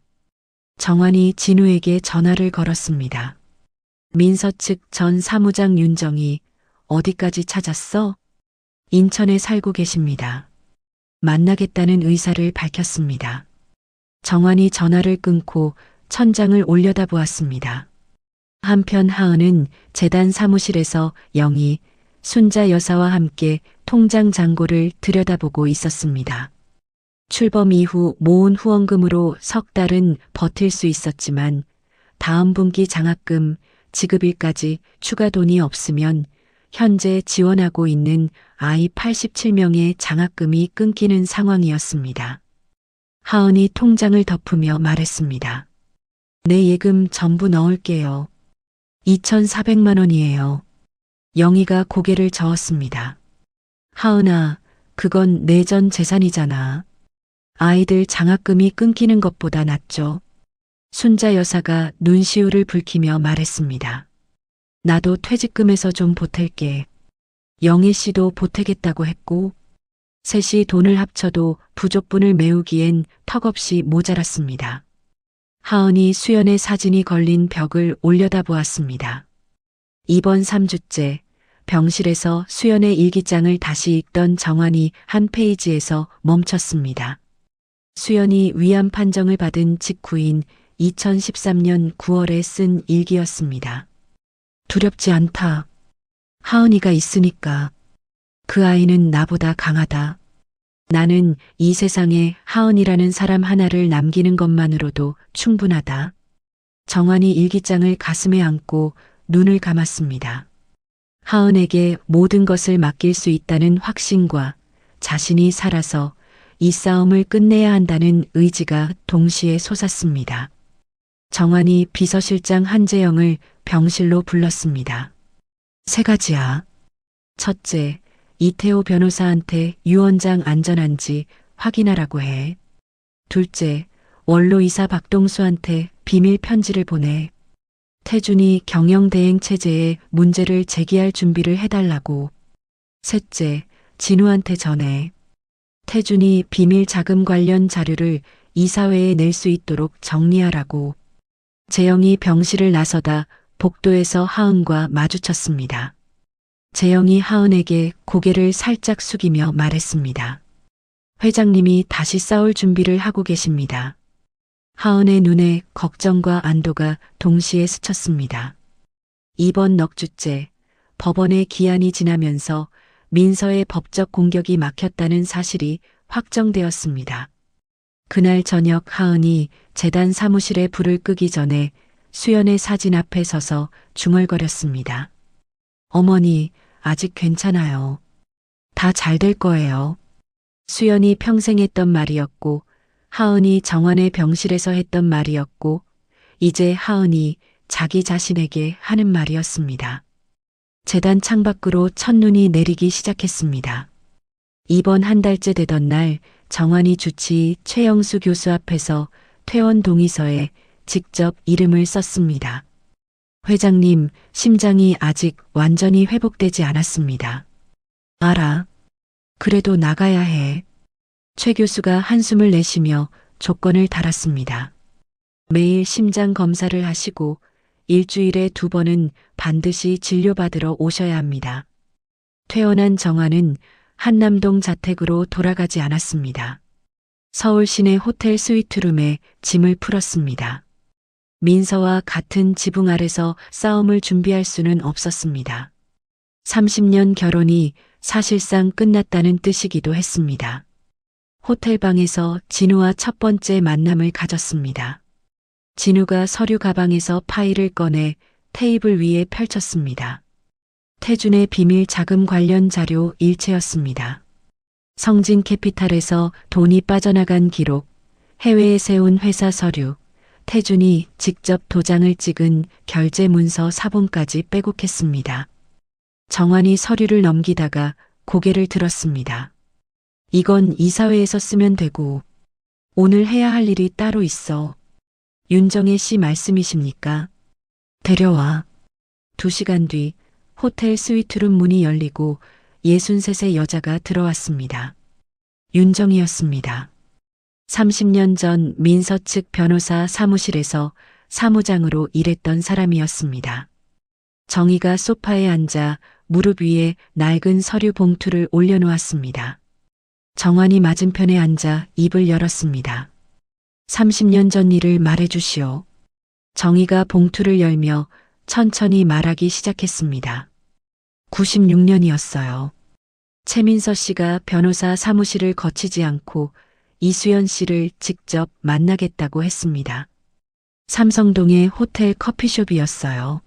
정환이 진우에게 전화를 걸었습니다. 민서 측 전 사무장 윤정이 어디까지 찾았어? 인천에 살고 계십니다. 만나겠다는 의사를 밝혔습니다. 정환이 전화를 끊고 천장을 올려다보았습니다. 한편 하은은 재단 사무실에서 영희, 순자 여사와 함께 통장 잔고를 들여다보고 있었습니다. 출범 이후 모은 후원금으로 석 달은 버틸 수 있었지만 다음 분기 장학금 지급일까지 추가 돈이 없으면 현재 지원하고 있는 아이 87명의 장학금이 끊기는 상황이었습니다. 하은이 통장을 덮으며 말했습니다. 내 예금 전부 넣을게요. 2,400만 원이에요. 영희가 고개를 저었습니다. 하은아, 그건 내 전 재산이잖아. 아이들 장학금이 끊기는 것보다 낫죠. 순자 여사가 눈시울을 붉히며 말했습니다. 나도 퇴직금에서 좀 보탤게. 영애 씨도 보태겠다고 했고, 셋이 돈을 합쳐도 부족분을 메우기엔 턱없이 모자랐습니다. 하은이 수연의 사진이 걸린 벽을 올려다보았습니다. 이번 3주째 병실에서 수연의 일기장을 다시 읽던 정환이 한 페이지에서 멈췄습니다. 수연이 위암 판정을 받은 직후인 2013년 9월에 쓴 일기였습니다. 두렵지 않다. 하은이가 있으니까. 그 아이는 나보다 강하다. 나는 이 세상에 하은이라는 사람 하나를 남기는 것만으로도 충분하다. 정환이 일기장을 가슴에 안고 눈을 감았습니다. 하은에게 모든 것을 맡길 수 있다는 확신과 자신이 살아서 이 싸움을 끝내야 한다는 의지가 동시에 솟았습니다. 정환이 비서실장 한재영을 병실로 불렀습니다. 세 가지야. 첫째, 이태호 변호사한테 유 원장 안전한지 확인하라고 해. 둘째, 원로이사 박동수한테 비밀 편지를 보내. 태준이 경영대행 체제에 문제를 제기할 준비를 해달라고. 셋째, 진우한테 전해. 태준이 비밀 자금 관련 자료를 이사회에 낼 수 있도록 정리하라고. 재영이 병실을 나서다 복도에서 하은과 마주쳤습니다. 재영이 하은에게 고개를 살짝 숙이며 말했습니다. 회장님이 다시 싸울 준비를 하고 계십니다. 하은의 눈에 걱정과 안도가 동시에 스쳤습니다. 이번 넉 주째 법원의 기한이 지나면서 민서의 법적 공격이 막혔다는 사실이 확정되었습니다. 그날 저녁 하은이 재단 사무실에 불을 끄기 전에 수연의 사진 앞에 서서 중얼거렸습니다. 어머니, 아직 괜찮아요. 다 잘 될 거예요. 수연이 평생 했던 말이었고, 하은이 정환의 병실에서 했던 말이었고, 이제 하은이 자기 자신에게 하는 말이었습니다. 재단 창밖으로 첫눈이 내리기 시작했습니다. 이번 한 달째 되던 날 정환이 주치 최영수 교수 앞에서 퇴원 동의서에 직접 이름을 썼습니다. 회장님, 심장이 아직 완전히 회복되지 않았습니다. 알아. 그래도 나가야 해. 최 교수가 한숨을 내쉬며 조건을 달았습니다. 매일 심장 검사를 하시고 일주일에 2번은 반드시 진료받으러 오셔야 합니다. 퇴원한 정환은 한남동 자택으로 돌아가지 않았습니다. 서울 시내 호텔 스위트룸에 짐을 풀었습니다. 민서와 같은 지붕 아래서 싸움을 준비할 수는 없었습니다. 30년 결혼이 사실상 끝났다는 뜻이기도 했습니다. 호텔방에서 진우와 첫 번째 만남을 가졌습니다. 진우가 서류 가방에서 파일을 꺼내 테이블 위에 펼쳤습니다. 태준의 비밀 자금 관련 자료 일체였습니다. 성진 캐피탈에서 돈이 빠져나간 기록, 해외에 세운 회사 서류, 태준이 직접 도장을 찍은 결제 문서 사본까지 빼곡했습니다. 정환이 서류를 넘기다가 고개를 들었습니다. 이건 이사회에서 쓰면 되고 오늘 해야 할 일이 따로 있어. 윤정혜 씨 말씀이십니까? 데려와. 2시간 뒤 호텔 스위트룸 문이 열리고 63의 여자가 들어왔습니다. 윤정희였습니다. 30년 전 민서 측 변호사 사무실에서 사무장으로 일했던 사람이었습니다. 정희가 소파에 앉아 무릎 위에 낡은 서류 봉투를 올려놓았습니다. 정환이 맞은편에 앉아 입을 열었습니다. 30년 전 일을 말해주시오. 정희가 봉투를 열며 천천히 말하기 시작했습니다. 96년이었어요. 최민서 씨가 변호사 사무실을 거치지 않고 이수연 씨를 직접 만나겠다고 했습니다. 삼성동의 호텔 커피숍이었어요.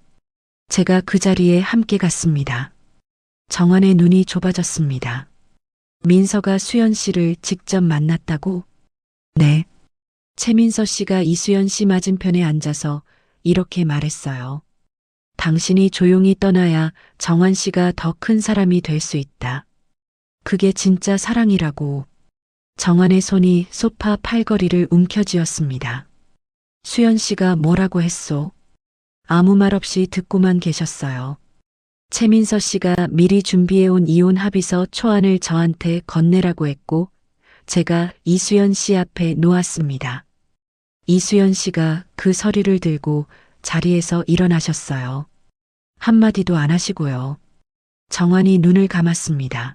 제가 그 자리에 함께 갔습니다. 정환의 눈이 좁아졌습니다. 민서가 수연 씨를 직접 만났다고? 네. 최민서 씨가 이수연 씨 맞은편에 앉아서 이렇게 말했어요. 당신이 조용히 떠나야 정환 씨가 더 큰 사람이 될 수 있다. 그게 진짜 사랑이라고. 정한의 손이 소파 팔걸이를 움켜쥐었습니다. 수연 씨가 뭐라고 했소? 아무 말 없이 듣고만 계셨어요. 최민서 씨가 미리 준비해온 이혼 합의서 초안을 저한테 건네라고 했고 제가 이수연 씨 앞에 놓았습니다. 이수연 씨가 그 서류를 들고 자리에서 일어나셨어요. 한마디도 안 하시고요. 정환이 눈을 감았습니다.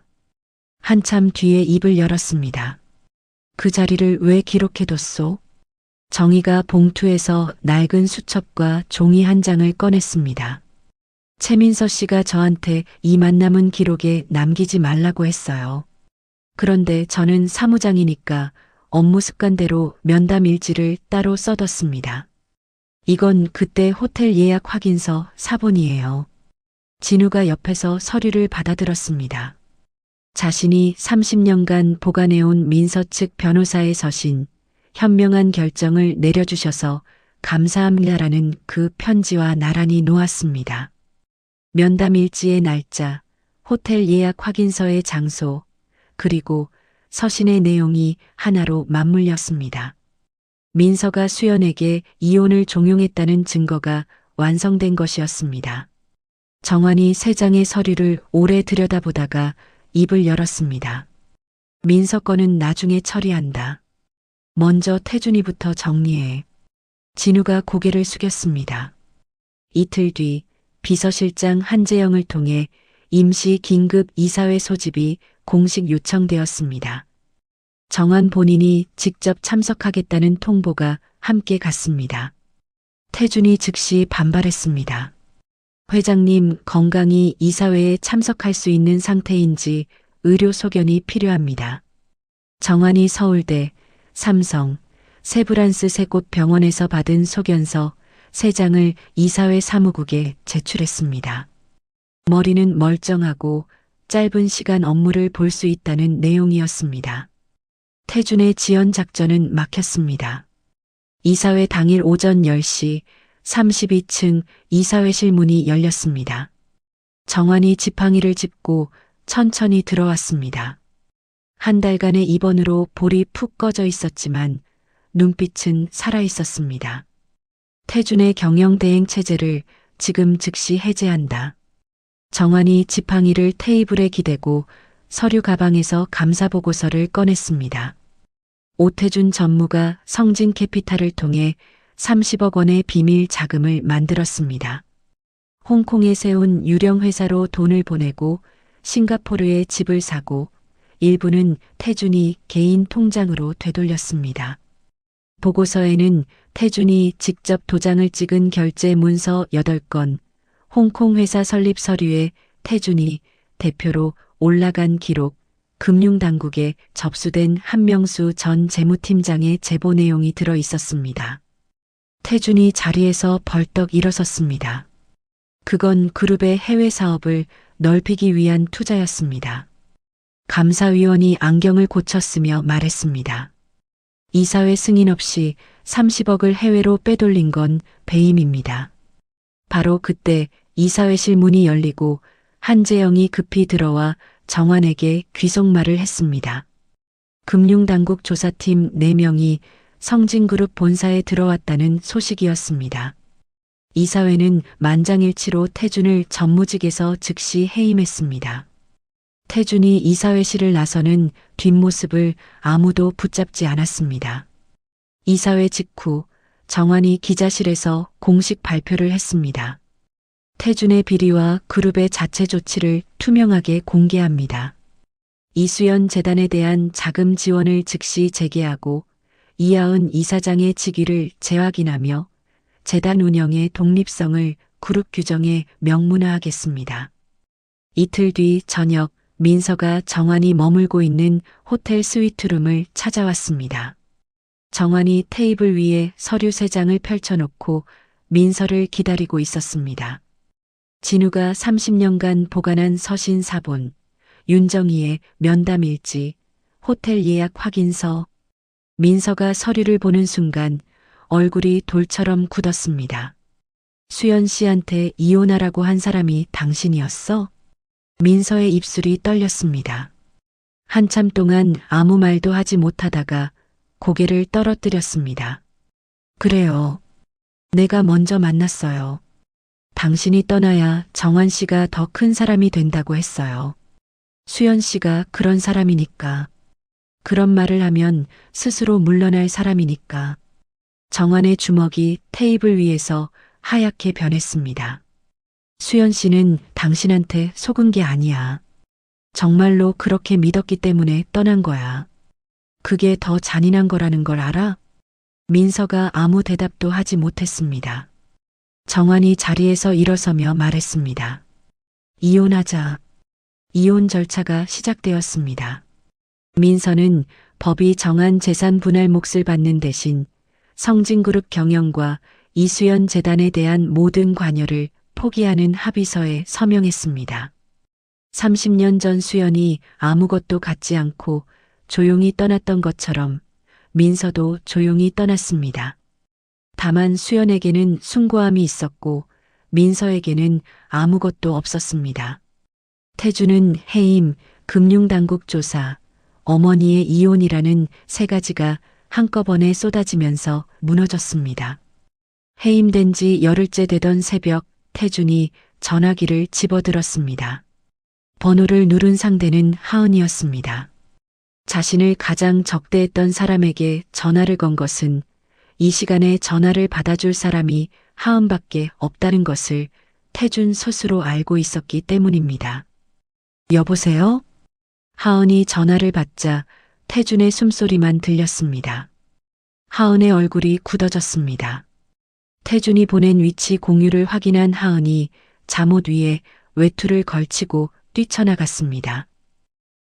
한참 뒤에 입을 열었습니다. 그 자리를 왜 기록해뒀소? 정희가 봉투에서 낡은 수첩과 종이 한 장을 꺼냈습니다. 최민서 씨가 저한테 이 만남은 기록에 남기지 말라고 했어요. 그런데 저는 사무장이니까 업무 습관대로 면담 일지를 따로 써뒀습니다. 이건 그때 호텔 예약 확인서 사본이에요. 진우가 옆에서 서류를 받아들었습니다. 자신이 30년간 보관해온 민서 측 변호사의 서신, 현명한 결정을 내려주셔서 감사합니다라는 그 편지와 나란히 놓았습니다. 면담 일지의 날짜, 호텔 예약 확인서의 장소, 그리고 서신의 내용이 하나로 맞물렸습니다. 민서가 수연에게 이혼을 종용했다는 증거가 완성된 것이었습니다. 정환이 세 장의 서류를 오래 들여다보다가 입을 열었습니다. 민서 거는 나중에 처리한다. 먼저 태준이부터 정리해. 진우가 고개를 숙였습니다. 이틀 뒤 비서실장 한재영을 통해 임시 긴급 이사회 소집이 공식 요청되었습니다. 정환 본인이 직접 참석하겠다는 통보가 함께 갔습니다. 태준이 즉시 반발했습니다. 회장님 건강히 이사회에 참석할 수 있는 상태인지 의료 소견이 필요합니다. 정환이 서울대, 삼성, 세브란스 세 곳 병원에서 받은 소견서 3장을 이사회 사무국에 제출했습니다. 머리는 멀쩡하고 짧은 시간 업무를 볼 수 있다는 내용이었습니다. 태준의 지연 작전은 막혔습니다. 이사회 당일 오전 10시 32층 이사회실 문이 열렸습니다. 정환이 지팡이를 짚고 천천히 들어왔습니다. 한 달간의 입원으로 볼이 푹 꺼져 있었지만 눈빛은 살아 있었습니다. 태준의 경영대행 체제를 지금 즉시 해제한다. 정환이 지팡이를 테이블에 기대고 서류 가방에서 감사보고서를 꺼냈습니다. 오태준 전무가 성진캐피탈을 통해 30억 원의 비밀 자금을 만들었습니다. 홍콩에 세운 유령 회사로 돈을 보내고 싱가포르에 집을 사고 일부는 태준이 개인 통장으로 되돌렸습니다. 보고서에는 태준이 직접 도장을 찍은 결제 문서 8건, 홍콩 회사 설립 서류에 태준이 대표로 올라간 기록, 금융당국에 접수된 한명수 전 재무팀장의 제보 내용이 들어 있었습니다. 태준이 자리에서 벌떡 일어섰습니다. 그건 그룹의 해외 사업을 넓히기 위한 투자였습니다. 감사위원이 안경을 고쳤으며 말했습니다. 이사회 승인 없이 30억을 해외로 빼돌린 건 배임입니다. 바로 그때 이사회실 문이 열리고 한재영이 급히 들어와 정환에게 귀속말을 했습니다. 금융당국 조사팀 4명이 성진그룹 본사에 들어왔다는 소식이었습니다. 이사회는 만장일치로 태준을 전무직에서 즉시 해임했습니다. 태준이 이사회실을 나서는 뒷모습을 아무도 붙잡지 않았습니다. 이사회 직후 정환이 기자실에서 공식 발표를 했습니다. 태준의 비리와 그룹의 자체 조치를 투명하게 공개합니다. 이수연 재단에 대한 자금 지원을 즉시 재개하고 이하은 이사장의 직위를 재확인하며 재단 운영의 독립성을 그룹 규정에 명문화하겠습니다. 이틀 뒤 저녁 민서가 정환이 머물고 있는 호텔 스위트룸을 찾아왔습니다. 정환이 테이블 위에 서류 3장을 펼쳐놓고 민서를 기다리고 있었습니다. 진우가 30년간 보관한 서신 사본, 윤정희의 면담 일지, 호텔 예약 확인서. 민서가 서류를 보는 순간 얼굴이 돌처럼 굳었습니다. 수연 씨한테 이혼하라고 한 사람이 당신이었어? 민서의 입술이 떨렸습니다. 한참 동안 아무 말도 하지 못하다가 고개를 떨어뜨렸습니다. 그래요. 내가 먼저 만났어요. 당신이 떠나야 정환 씨가 더 큰 사람이 된다고 했어요. 수연 씨가 그런 사람이니까. 그런 말을 하면 스스로 물러날 사람이니까. 정환의 주먹이 테이블 위에서 하얗게 변했습니다. 수연 씨는 당신한테 속은 게 아니야. 정말로 그렇게 믿었기 때문에 떠난 거야. 그게 더 잔인한 거라는 걸 알아? 민서가 아무 대답도 하지 못했습니다. 정환이 자리에서 일어서며 말했습니다. 이혼하자. 이혼 절차가 시작되었습니다. 민서는 법이 정한 재산 분할 몫을 받는 대신 성진그룹 경영과 이수연 재단에 대한 모든 관여를 포기하는 합의서에 서명했습니다. 30년 전 수연이 아무것도 갖지 않고 조용히 떠났던 것처럼 민서도 조용히 떠났습니다. 다만 수연에게는 숭고함이 있었고 민서에게는 아무것도 없었습니다. 태주는 해임, 금융당국 조사, 어머니의 이혼이라는 세 가지가 한꺼번에 쏟아지면서 무너졌습니다. 해임된 지 열흘째 되던 새벽 태준이 전화기를 집어들었습니다. 번호를 누른 상대는 하은이었습니다. 자신을 가장 적대했던 사람에게 전화를 건 것은 이 시간에 전화를 받아줄 사람이 하은밖에 없다는 것을 태준 스스로 알고 있었기 때문입니다. 여보세요? 하은이 전화를 받자 태준의 숨소리만 들렸습니다. 하은의 얼굴이 굳어졌습니다. 태준이 보낸 위치 공유를 확인한 하은이 잠옷 위에 외투를 걸치고 뛰쳐나갔습니다.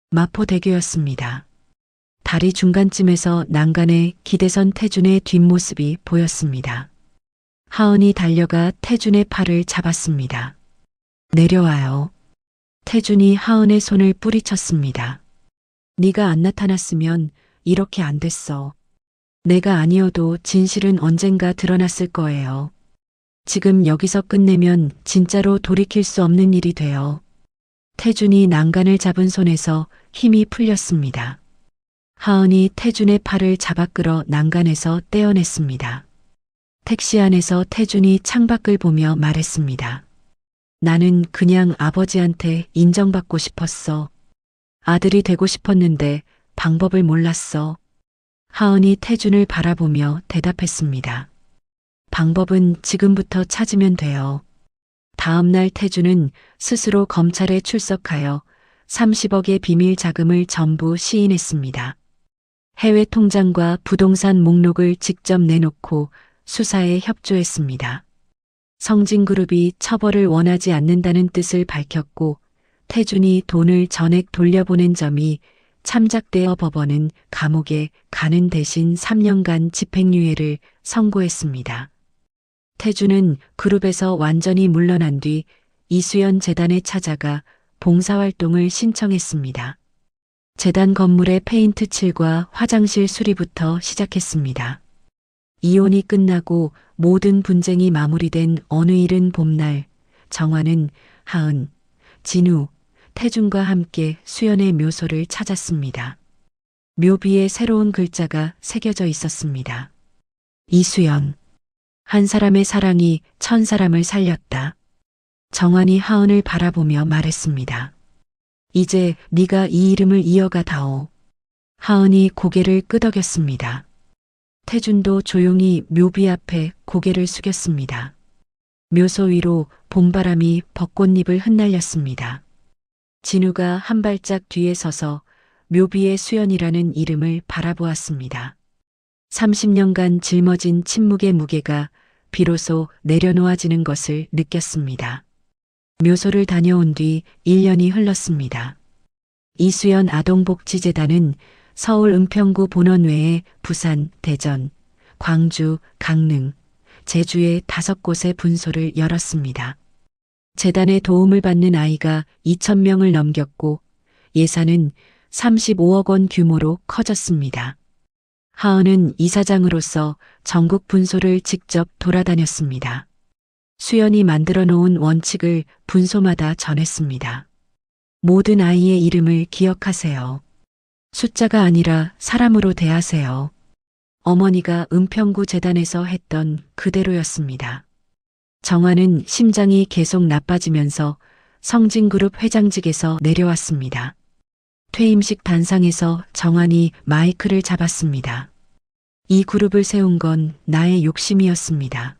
마포대교였습니다. 다리 중간쯤에서 난간에 기대선 태준의 뒷모습이 보였습니다. 하은이 달려가 태준의 팔을 잡았습니다. 내려와요. 태준이 하은의 손을 뿌리쳤습니다. 네가 안 나타났으면 이렇게 안 됐어. 내가 아니어도 진실은 언젠가 드러났을 거예요. 지금 여기서 끝내면 진짜로 돌이킬 수 없는 일이 돼요. 태준이 난간을 잡은 손에서 힘이 풀렸습니다. 하은이 태준의 팔을 잡아 끌어 난간에서 떼어냈습니다. 택시 안에서 태준이 창밖을 보며 말했습니다. 나는 그냥 아버지한테 인정받고 싶었어. 아들이 되고 싶었는데 방법을 몰랐어. 하은이 태준을 바라보며 대답했습니다. 방법은 지금부터 찾으면 돼요. 다음 날 태준은 스스로 검찰에 출석하여 30억의 비밀 자금을 전부 시인했습니다. 해외 통장과 부동산 목록을 직접 내놓고 수사에 협조했습니다. 성진그룹이 처벌을 원하지 않는다는 뜻을 밝혔고 태준이 돈을 전액 돌려보낸 점이 참작되어 법원은 감옥에 가는 대신 3년간 집행유예를 선고했습니다. 태준은 그룹에서 완전히 물러난 뒤 이수연 재단에 찾아가 봉사활동을 신청했습니다. 재단 건물의 페인트 칠과 화장실 수리부터 시작했습니다. 이혼이 끝나고 모든 분쟁이 마무리된 어느 이른 봄날, 정환은 하은, 진우, 태준과 함께 수연의 묘소를 찾았습니다. 묘비에 새로운 글자가 새겨져 있었습니다. 이수연, 한 사람의 사랑이 천 사람을 살렸다. 정환이 하은을 바라보며 말했습니다. 이제 네가 이 이름을 이어가 다오. 하은이 고개를 끄덕였습니다. 태준도 조용히 묘비 앞에 고개를 숙였습니다. 묘소 위로 봄바람이 벚꽃잎을 흩날렸습니다. 진우가 한 발짝 뒤에 서서 묘비의 수연이라는 이름을 바라보았습니다. 30년간 짊어진 침묵의 무게가 비로소 내려놓아지는 것을 느꼈습니다. 묘소를 다녀온 뒤 1년이 흘렀습니다. 이수연 아동복지재단은 서울 은평구 본원 외에 부산, 대전, 광주, 강릉, 제주의 5곳의 분소를 열었습니다. 재단의 도움을 받는 아이가 2,000명을 넘겼고 예산은 35억 원 규모로 커졌습니다. 하은은 이사장으로서 전국 분소를 직접 돌아다녔습니다. 수연이 만들어 놓은 원칙을 분소마다 전했습니다. 모든 아이의 이름을 기억하세요. 숫자가 아니라 사람으로 대하세요. 어머니가 은평구 재단에서 했던 그대로였습니다. 정화는 심장이 계속 나빠지면서 성진그룹 회장직에서 내려왔습니다. 퇴임식 단상에서 정환이 마이크를 잡았습니다. 이 그룹을 세운 건 나의 욕심이었습니다.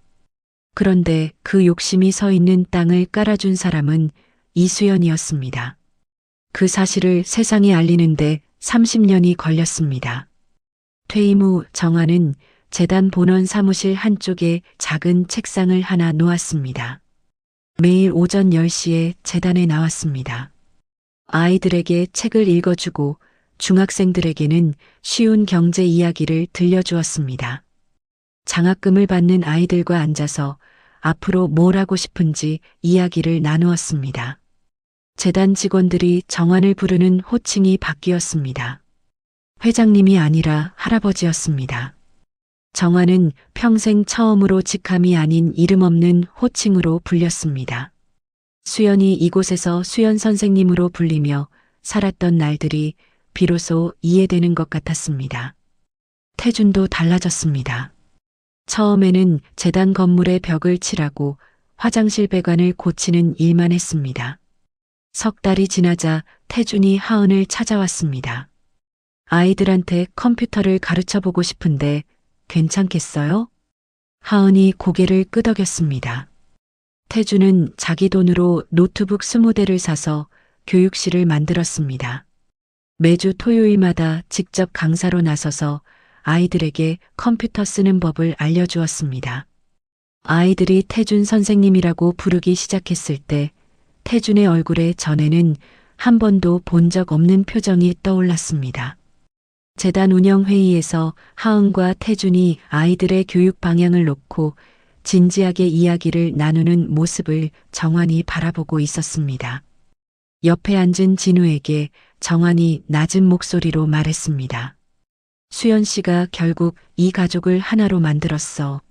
그런데 그 욕심이 서 있는 땅을 깔아준 사람은 이수연이었습니다. 그 사실을 세상에 알리는데 30년이 걸렸습니다. 퇴임 후 정환은 재단 본원 사무실 한쪽에 작은 책상을 하나 놓았습니다. 매일 오전 10시에 재단에 나왔습니다. 아이들에게 책을 읽어주고 중학생들에게는 쉬운 경제 이야기를 들려주었습니다. 장학금을 받는 아이들과 앉아서 앞으로 뭘 하고 싶은지 이야기를 나누었습니다. 재단 직원들이 정환을 부르는 호칭이 바뀌었습니다. 회장님이 아니라 할아버지였습니다. 정환은 평생 처음으로 직함이 아닌 이름 없는 호칭으로 불렸습니다. 수연이 이곳에서 수연 선생님으로 불리며 살았던 날들이 비로소 이해되는 것 같았습니다. 태준도 달라졌습니다. 처음에는 재단 건물의 벽을 칠하고 화장실 배관을 고치는 일만 했습니다. 석 달이 지나자 태준이 하은을 찾아왔습니다. 아이들한테 컴퓨터를 가르쳐 보고 싶은데 괜찮겠어요? 하은이 고개를 끄덕였습니다. 태준은 자기 돈으로 노트북 20대를 사서 교육실을 만들었습니다. 매주 토요일마다 직접 강사로 나서서 아이들에게 컴퓨터 쓰는 법을 알려주었습니다. 아이들이 태준 선생님이라고 부르기 시작했을 때 태준의 얼굴에 전에는 한 번도 본 적 없는 표정이 떠올랐습니다. 재단 운영회의에서 하은과 태준이 아이들의 교육 방향을 놓고 진지하게 이야기를 나누는 모습을 정환이 바라보고 있었습니다. 옆에 앉은 진우에게 정환이 낮은 목소리로 말했습니다. 수연 씨가 결국 이 가족을 하나로 만들었어.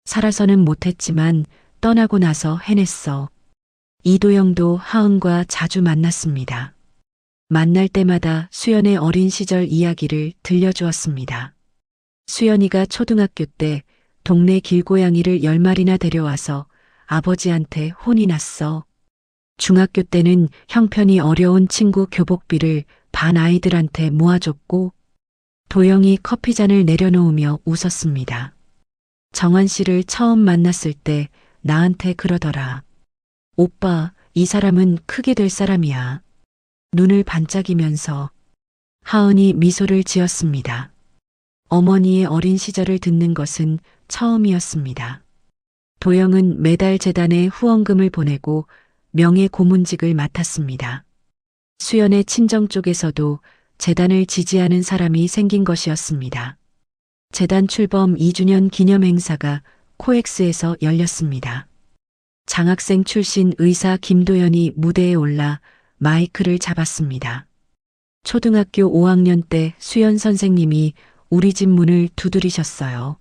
살아서는 못했지만 떠나고 나서 해냈어. 이도영도 하은과 자주 만났습니다. 만날 때마다 수연의 어린 시절 이야기를 들려주었습니다. 수연이가 초등학교 때 동네 길고양이를 10마리나 데려와서 아버지한테 혼이 났어. 중학교 때는 형편이 어려운 친구 교복비를 반 아이들한테 모아줬고 도영이 커피잔을 내려놓으며 웃었습니다. 정환 씨를 처음 만났을 때 나한테 그러더라. 오빠, 이 사람은 크게 될 사람이야. 눈을 반짝이면서 하은이 미소를 지었습니다. 어머니의 어린 시절을 듣는 것은 처음이었습니다. 도영은 매달 재단에 후원금을 보내고 명예 고문직을 맡았습니다. 수연의 친정 쪽에서도 재단을 지지하는 사람이 생긴 것이었습니다. 재단 출범 2주년 기념 행사가 코엑스에서 열렸습니다. 장학생 출신 의사 김도연이 무대에 올라 마이크를 잡았습니다. 초등학교 5학년 때 수연 선생님이 우리 집 문을 두드리셨어요.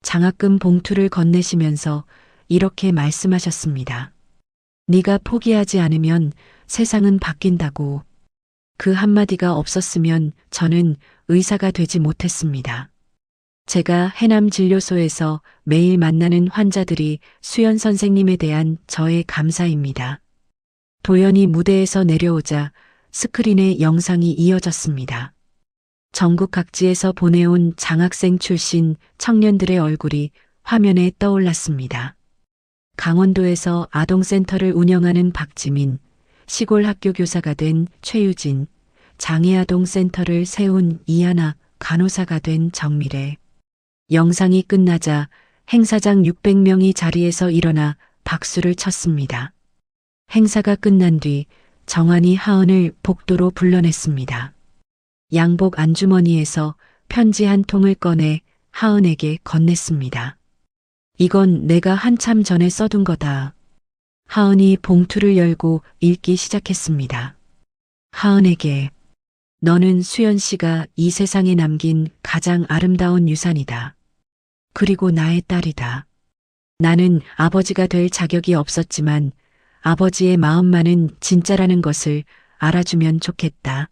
장학금 봉투를 건네시면서 이렇게 말씀하셨습니다. 네가 포기하지 않으면 세상은 바뀐다고. 그 한마디가 없었으면 저는 의사가 되지 못했습니다. 제가 해남진료소에서 매일 만나는 환자들이 수연 선생님에 대한 저의 감사입니다. 도연이 무대에서 내려오자 스크린에 영상이 이어졌습니다. 전국 각지에서 보내온 장학생 출신 청년들의 얼굴이 화면에 떠올랐습니다. 강원도에서 아동센터를 운영하는 박지민, 시골 학교 교사가 된 최유진, 장애아동센터를 세운 이하나, 간호사가 된 정미래. 영상이 끝나자 행사장 600명이 자리에서 일어나 박수를 쳤습니다. 행사가 끝난 뒤 정환이 하은을 복도로 불러냈습니다. 양복 안주머니에서 편지 한 통을 꺼내 하은에게 건넸습니다. 이건 내가 한참 전에 써둔 거다. 하은이 봉투를 열고 읽기 시작했습니다. 하은에게 너는 수연 씨가 이 세상에 남긴 가장 아름다운 유산이다. 그리고 나의 딸이다. 나는 아버지가 될 자격이 없었지만 아버지의 마음만은 진짜라는 것을 알아주면 좋겠다.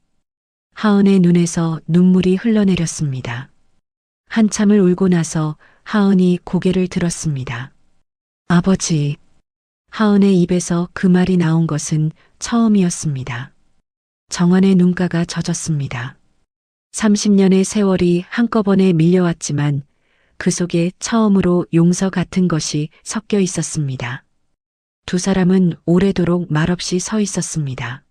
하은의 눈에서 눈물이 흘러내렸습니다. 한참을 울고 나서 하은이 고개를 들었습니다. 아버지. 하은의 입에서 그 말이 나온 것은 처음이었습니다. 정환의 눈가가 젖었습니다. 30년의 세월이 한꺼번에 밀려왔지만 그 속에 처음으로 용서 같은 것이 섞여 있었습니다. 두 사람은 오래도록 말없이 서 있었습니다.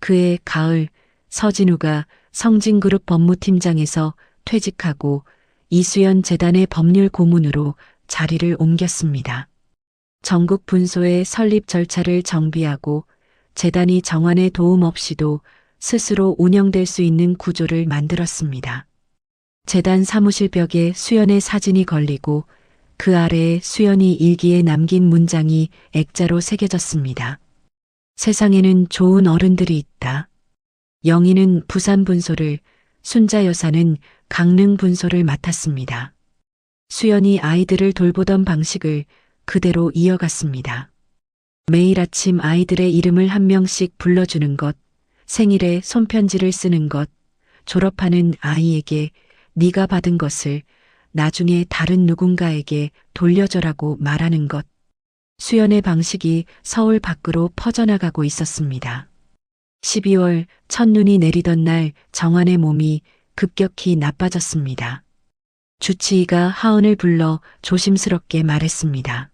그해 가을 서진우가 성진그룹 법무팀장에서 퇴직하고 이수연 재단의 법률 고문으로 자리를 옮겼습니다. 전국 분소의 설립 절차를 정비하고 재단이 정환의 도움 없이도 스스로 운영될 수 있는 구조를 만들었습니다. 재단 사무실 벽에 수연의 사진이 걸리고 그 아래에 수연이 일기에 남긴 문장이 액자로 새겨졌습니다. 세상에는 좋은 어른들이 있다. 영희는 부산 분소를, 순자 여사는 강릉 분소를 맡았습니다. 수연이 아이들을 돌보던 방식을 그대로 이어갔습니다. 매일 아침 아이들의 이름을 한 명씩 불러주는 것, 생일에 손편지를 쓰는 것, 졸업하는 아이에게 네가 받은 것을 나중에 다른 누군가에게 돌려줘라고 말하는 것. 수연의 방식이 서울 밖으로 퍼져나가고 있었습니다. 12월 첫눈이 내리던 날 정환의 몸이 급격히 나빠졌습니다. 주치의가 하은을 불러 조심스럽게 말했습니다.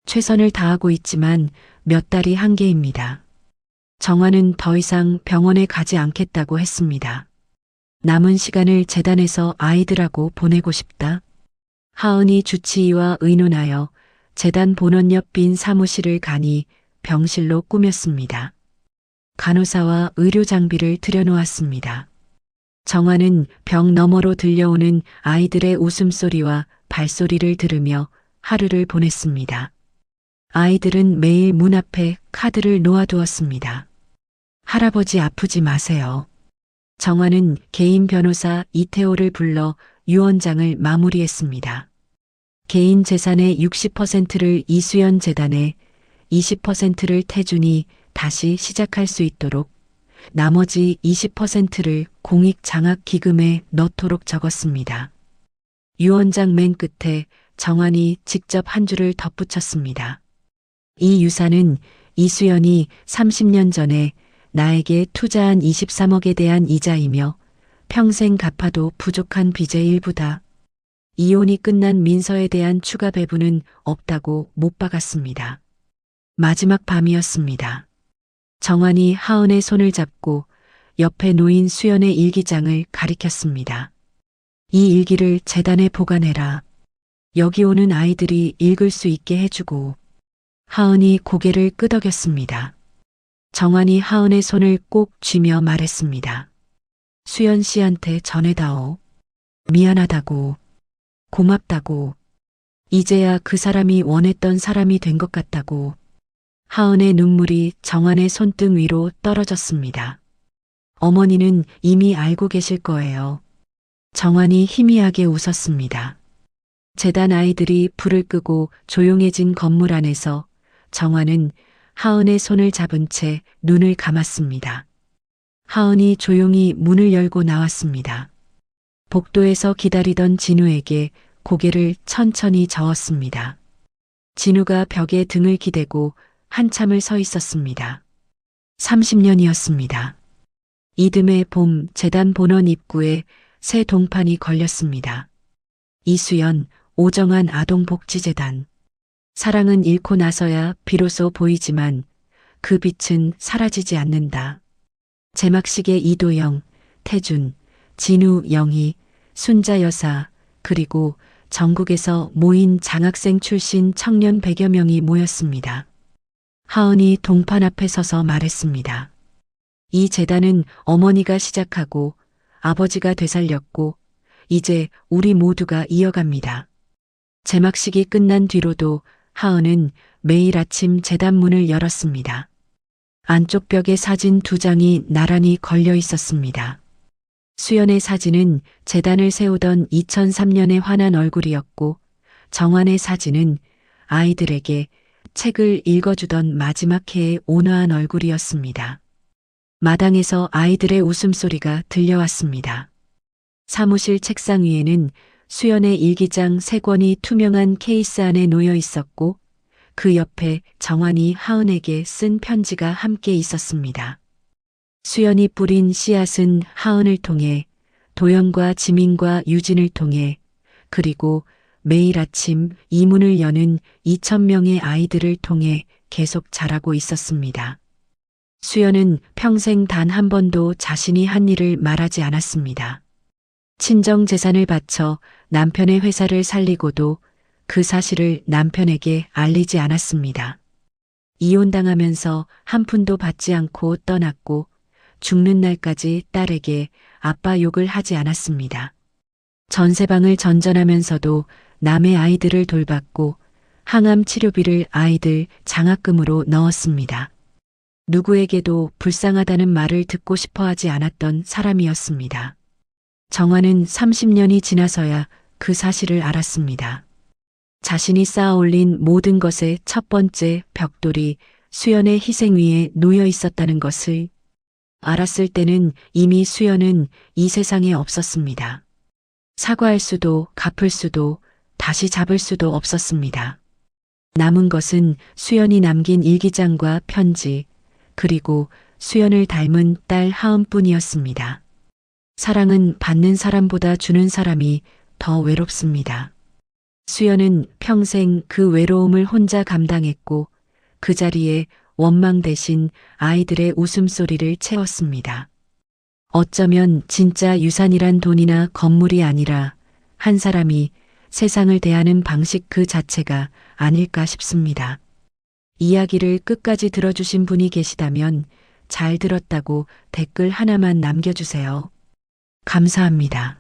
최선을 다하고 있지만 몇 달이 한계입니다. 정환은 더 이상 병원에 가지 않겠다고 했습니다. 남은 시간을 재단에서 아이들하고 보내고 싶다. 하은이 주치의와 의논하여 재단 본원 옆 빈 사무실을 가니 병실로 꾸몄습니다. 간호사와 의료 장비를 들여놓았습니다. 정환은 벽 너머로 들려오는 아이들의 웃음소리와 발소리를 들으며 하루를 보냈습니다. 아이들은 매일 문 앞에 카드를 놓아두었습니다. 할아버지 아프지 마세요. 정환은 개인 변호사 이태호를 불러 유언장을 마무리했습니다. 개인 재산의 60%를 이수연 재단에 20%를 태준이 다시 시작할 수 있도록 나머지 20%를 공익장학기금에 넣도록 적었습니다. 유언장 맨 끝에 정환이 직접 한 줄을 덧붙였습니다. 이 유산은 이수연이 30년 전에 나에게 투자한 23억에 대한 이자이며 평생 갚아도 부족한 빚의 일부다. 이혼이 끝난 민서에 대한 추가 배분은 없다고 못 박았습니다. 마지막 밤이었습니다. 정환이 하은의 손을 잡고 옆에 놓인 수연의 일기장을 가리켰습니다. 이 일기를 재단에 보관해라. 여기 오는 아이들이 읽을 수 있게 해주고. 하은이 고개를 끄덕였습니다. 정환이 하은의 손을 꼭 쥐며 말했습니다. 수연 씨한테 전해다오. 미안하다고. 고맙다고. 이제야 그 사람이 원했던 사람이 된 것 같다고. 하은의 눈물이 정환의 손등 위로 떨어졌습니다. 어머니는 이미 알고 계실 거예요. 정환이 희미하게 웃었습니다. 재단 아이들이 불을 끄고 조용해진 건물 안에서 정환은 하은의 손을 잡은 채 눈을 감았습니다. 하은이 조용히 문을 열고 나왔습니다. 복도에서 기다리던 진우에게 고개를 천천히 저었습니다. 진우가 벽에 등을 기대고 한참을 서 있었습니다. 30년이었습니다. 이듬해 봄 재단 본원 입구에 새 동판이 걸렸습니다. 이수연, 오정환 아동복지재단. 사랑은 잃고 나서야 비로소 보이지만 그 빛은 사라지지 않는다. 제막식의 이도영, 태준, 진우, 영희, 순자 여사, 그리고 전국에서 모인 장학생 출신 청년 100여 명이 모였습니다. 하은이 동판 앞에 서서 말했습니다. 이 재단은 어머니가 시작하고 아버지가 되살렸고 이제 우리 모두가 이어갑니다. 제막식이 끝난 뒤로도 하은은 매일 아침 재단 문을 열었습니다. 안쪽 벽에 사진 2장이 나란히 걸려 있었습니다. 수연의 사진은 재단을 세우던 2003년의 환한 얼굴이었고 정환의 사진은 아이들에게 책을 읽어주던 마지막 해의 온화한 얼굴이었습니다. 마당에서 아이들의 웃음소리가 들려왔습니다. 사무실 책상 위에는 수연의 일기장 3권이 투명한 케이스 안에 놓여 있었고 그 옆에 정환이 하은에게 쓴 편지가 함께 있었습니다. 수연이 뿌린 씨앗은 하은을 통해 도연과 지민과 유진을 통해 그리고 매일 아침 이 문을 여는 2,000명의 아이들을 통해 계속 자라고 있었습니다. 수연은 평생 단 한 번도 자신이 한 일을 말하지 않았습니다. 친정 재산을 바쳐 남편의 회사를 살리고도 그 사실을 남편에게 알리지 않았습니다. 이혼당하면서 한 푼도 받지 않고 떠났고 죽는 날까지 딸에게 아빠 욕을 하지 않았습니다. 전세방을 전전하면서도 남의 아이들을 돌봤고 항암 치료비를 아이들 장학금으로 넣었습니다. 누구에게도 불쌍하다는 말을 듣고 싶어 하지 않았던 사람이었습니다. 정환은 30년이 지나서야 그 사실을 알았습니다. 자신이 쌓아 올린 모든 것의 첫 번째 벽돌이 수연의 희생 위에 놓여 있었다는 것을 알았을 때는 이미 수연은 이 세상에 없었습니다. 사과할 수도 갚을 수도 다시 잡을 수도 없었습니다. 남은 것은 수연이 남긴 일기장과 편지, 그리고 수연을 닮은 딸 하은뿐이었습니다. 사랑은 받는 사람보다 주는 사람이 더 외롭습니다. 수연은 평생 그 외로움을 혼자 감당했고 그 자리에 원망 대신 아이들의 웃음소리를 채웠습니다. 어쩌면 진짜 유산이란 돈이나 건물이 아니라 한 사람이 세상을 대하는 방식 그 자체가 아닐까 싶습니다. 이야기를 끝까지 들어주신 분이 계시다면 잘 들었다고 댓글 하나만 남겨주세요. 감사합니다.